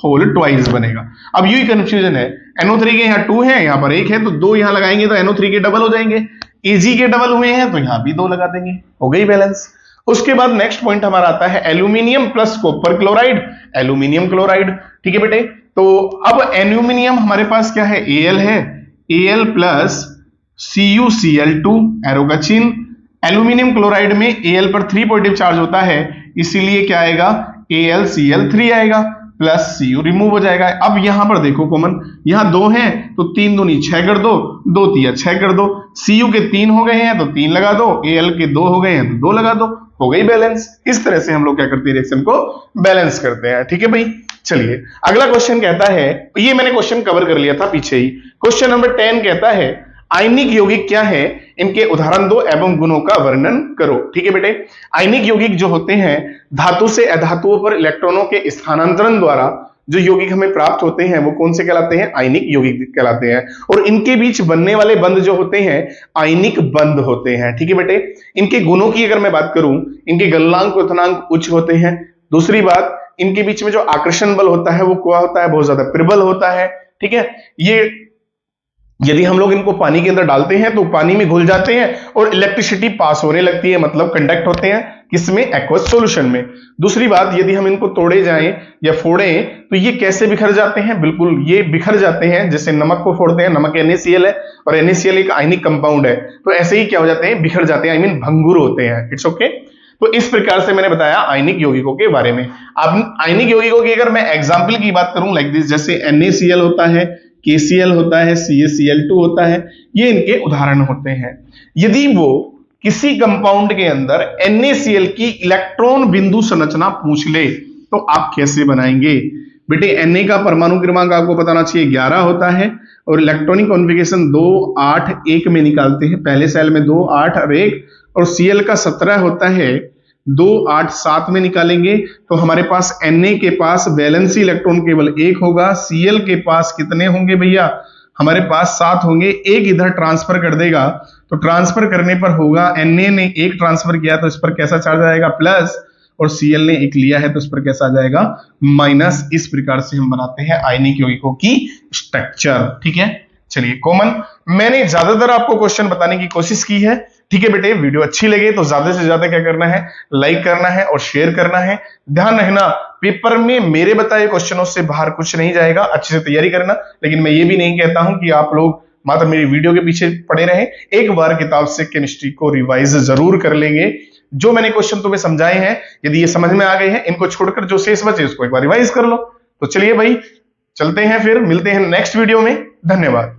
A: होल ट्वाइस बनेगा। अब यही कंफ्यूजन है, NO3 के यहाँ 2 है, यहाँ पर 1 है, तो 2 यहाँ लगाएंगे तो NO3 के डबल हो जाएंगे। Ag के डबल हुए हैं तो यहां भी 2 लगा देंगे, हो गई बैलेंस। उसके बाद नेक्स्ट पॉइंट हमारा आता है aluminium plus copper chloride, aluminium chloride. ठीक है बेटे, तो अब एल्यूमिनियम हमारे पास क्या है, Al है, Al प्लस CuCl2, एरो का चिन्ह। एल्यूमिनियम क्लोराइड में Al पर 3 पॉजिटिव चार्ज होता है, इसीलिए क्या आएगा, AlCl3 आएगा, प्लस Cu रिमूव हो जाएगा। अब यहां पर देखो कॉमन, यहां 2 हैं तो 3 दूनी 6 कर दो, 2 तिया 6 कर दो। Cu के 3 हो गए हैं तो 3 लगा दो, Al के 2 हो गए हैं तो 2 लगा दो, हो गई बैलेंस। इस तरह से हम लोग क्या करते हैं, रिएक्शन को बैलेंस करते हैं। ठीक है भाई, चलिए अगला क्वेश्चन कहता है, ये मैंने क्वेश्चन कवर कर लिया था पीछे ही। क्वेश्चन नंबर 10 कहता है आयनिक यौगिक क्या है, इनके उदाहरण दो एवं गुणों का वर्णन करो। ठीक है बेटे, आयनिक यौगिक जो होते हैं, धातु से अधातुओं पर इलेक्ट्रॉनों के स्थानांतरण द्वारा जो यौगिक हमें प्राप्त होते हैं वो कौन से कहलाते हैं, आयनिक यौगिक कहलाते हैं। और इनके बीच बनने वाले बंध जो होते हैं आयनिक बंध होते हैं। ठीक है बेटे, इनके गुणों की अगर मैं बात करूं, इनके गलनांक क्वथनांक उच्च होते हैं। दूसरी बात, इनके बीच में जो आकर्षण बल होता है वो क्या होता है, बहुत ज्यादा प्रबल होता है। ठीक है, ये यदि हम लोग इनको पानी के अंदर डालते हैं तो पानी में घुल जाते हैं और इलेक्ट्रिसिटी पास होने लगती है, मतलब कंडक्ट होते हैं किसमें, एक्वस सॉल्यूशन में। दूसरी बात, यदि हम इनको तोड़े जाएं या फोड़ें तो ये कैसे बिखर जाते हैं, बिल्कुल ये बिखर जाते हैं जैसे नमक को फोड़ते हैं, नमक NaCl है और NaCl एक आयनिक कंपाउंड है, तो ऐसे ही क्या हो जाते हैं, बिखर जाते हैं, आई मीन भंगुर होते हैं। It's okay. तो इस प्रकार से मैंने बताया आयनिक यौगिकों के बारे में। अब आयनिक यौगिकों की अगर मैं एग्जाम्पल की बात करूं लाइक दिस, जैसे NaCl होता है, KCl होता है, CaCl2 होता है, ये इनके उदाहरण होते हैं। यदि वो किसी कंपाउंड के अंदर NaCl की इलेक्ट्रॉन बिंदु संरचना पूछ ले तो आप कैसे बनाएंगे बेटे। Na का परमाणु क्रमांक आपको बताना चाहिए 11 होता है और इलेक्ट्रॉनिक कॉन्फ़िगरेशन 2 8 1 में निकालते हैं, पहले सेल में 2 8 और 1, और Cl का 17 होता है, 2 8 7 में निकालेंगे तो हमारे पास Na के पास वैलेंसी इलेक्ट्रॉन केवल 1 होगा, Cl के पास कितने होंगे भैया, हमारे पास 7 होंगे। एक इधर ट्रांसफर कर देगा तो ट्रांसफर करने पर होगा, Na ने 1 ट्रांसफर किया तो इस पर कैसा चार्ज आएगा, प्लस, और Cl ने 1 लिया है तो इस पर कैसा आ जाएगा, माइनस। इस प्रकार से हम बनाते हैं आयनिक यौगिकों की स्ट्रक्चर। ठीक है, चलिए कॉमन मैंने ज्यादातर आपको क्वेश्चन बताने की कोशिश की है। ठीक है बेटे, वीडियो अच्छी लगे तो ज्यादा से ज्यादा क्या करना है, लाइक करना है और शेयर करना है। ध्यान रखना, पेपर में मेरे बताए क्वेश्चनों से बाहर कुछ नहीं जाएगा, अच्छे से तैयारी करना। लेकिन मैं ये भी नहीं कहता हूं कि आप लोग मात्र मेरी वीडियो के पीछे पड़े रहें, एक बार किताब से केमिस्ट्री को रिवाइज जरूर कर लेंगे। जो मैंने क्वेश्चन तुम्हें समझाए हैं, यदि ये समझ में आ गए हैं, इनको छोड़कर जो शेष बचे उसको एक बार रिवाइज कर लो। तो चलिए भाई, चलते हैं, फिर मिलते हैं नेक्स्ट वीडियो में। धन्यवाद।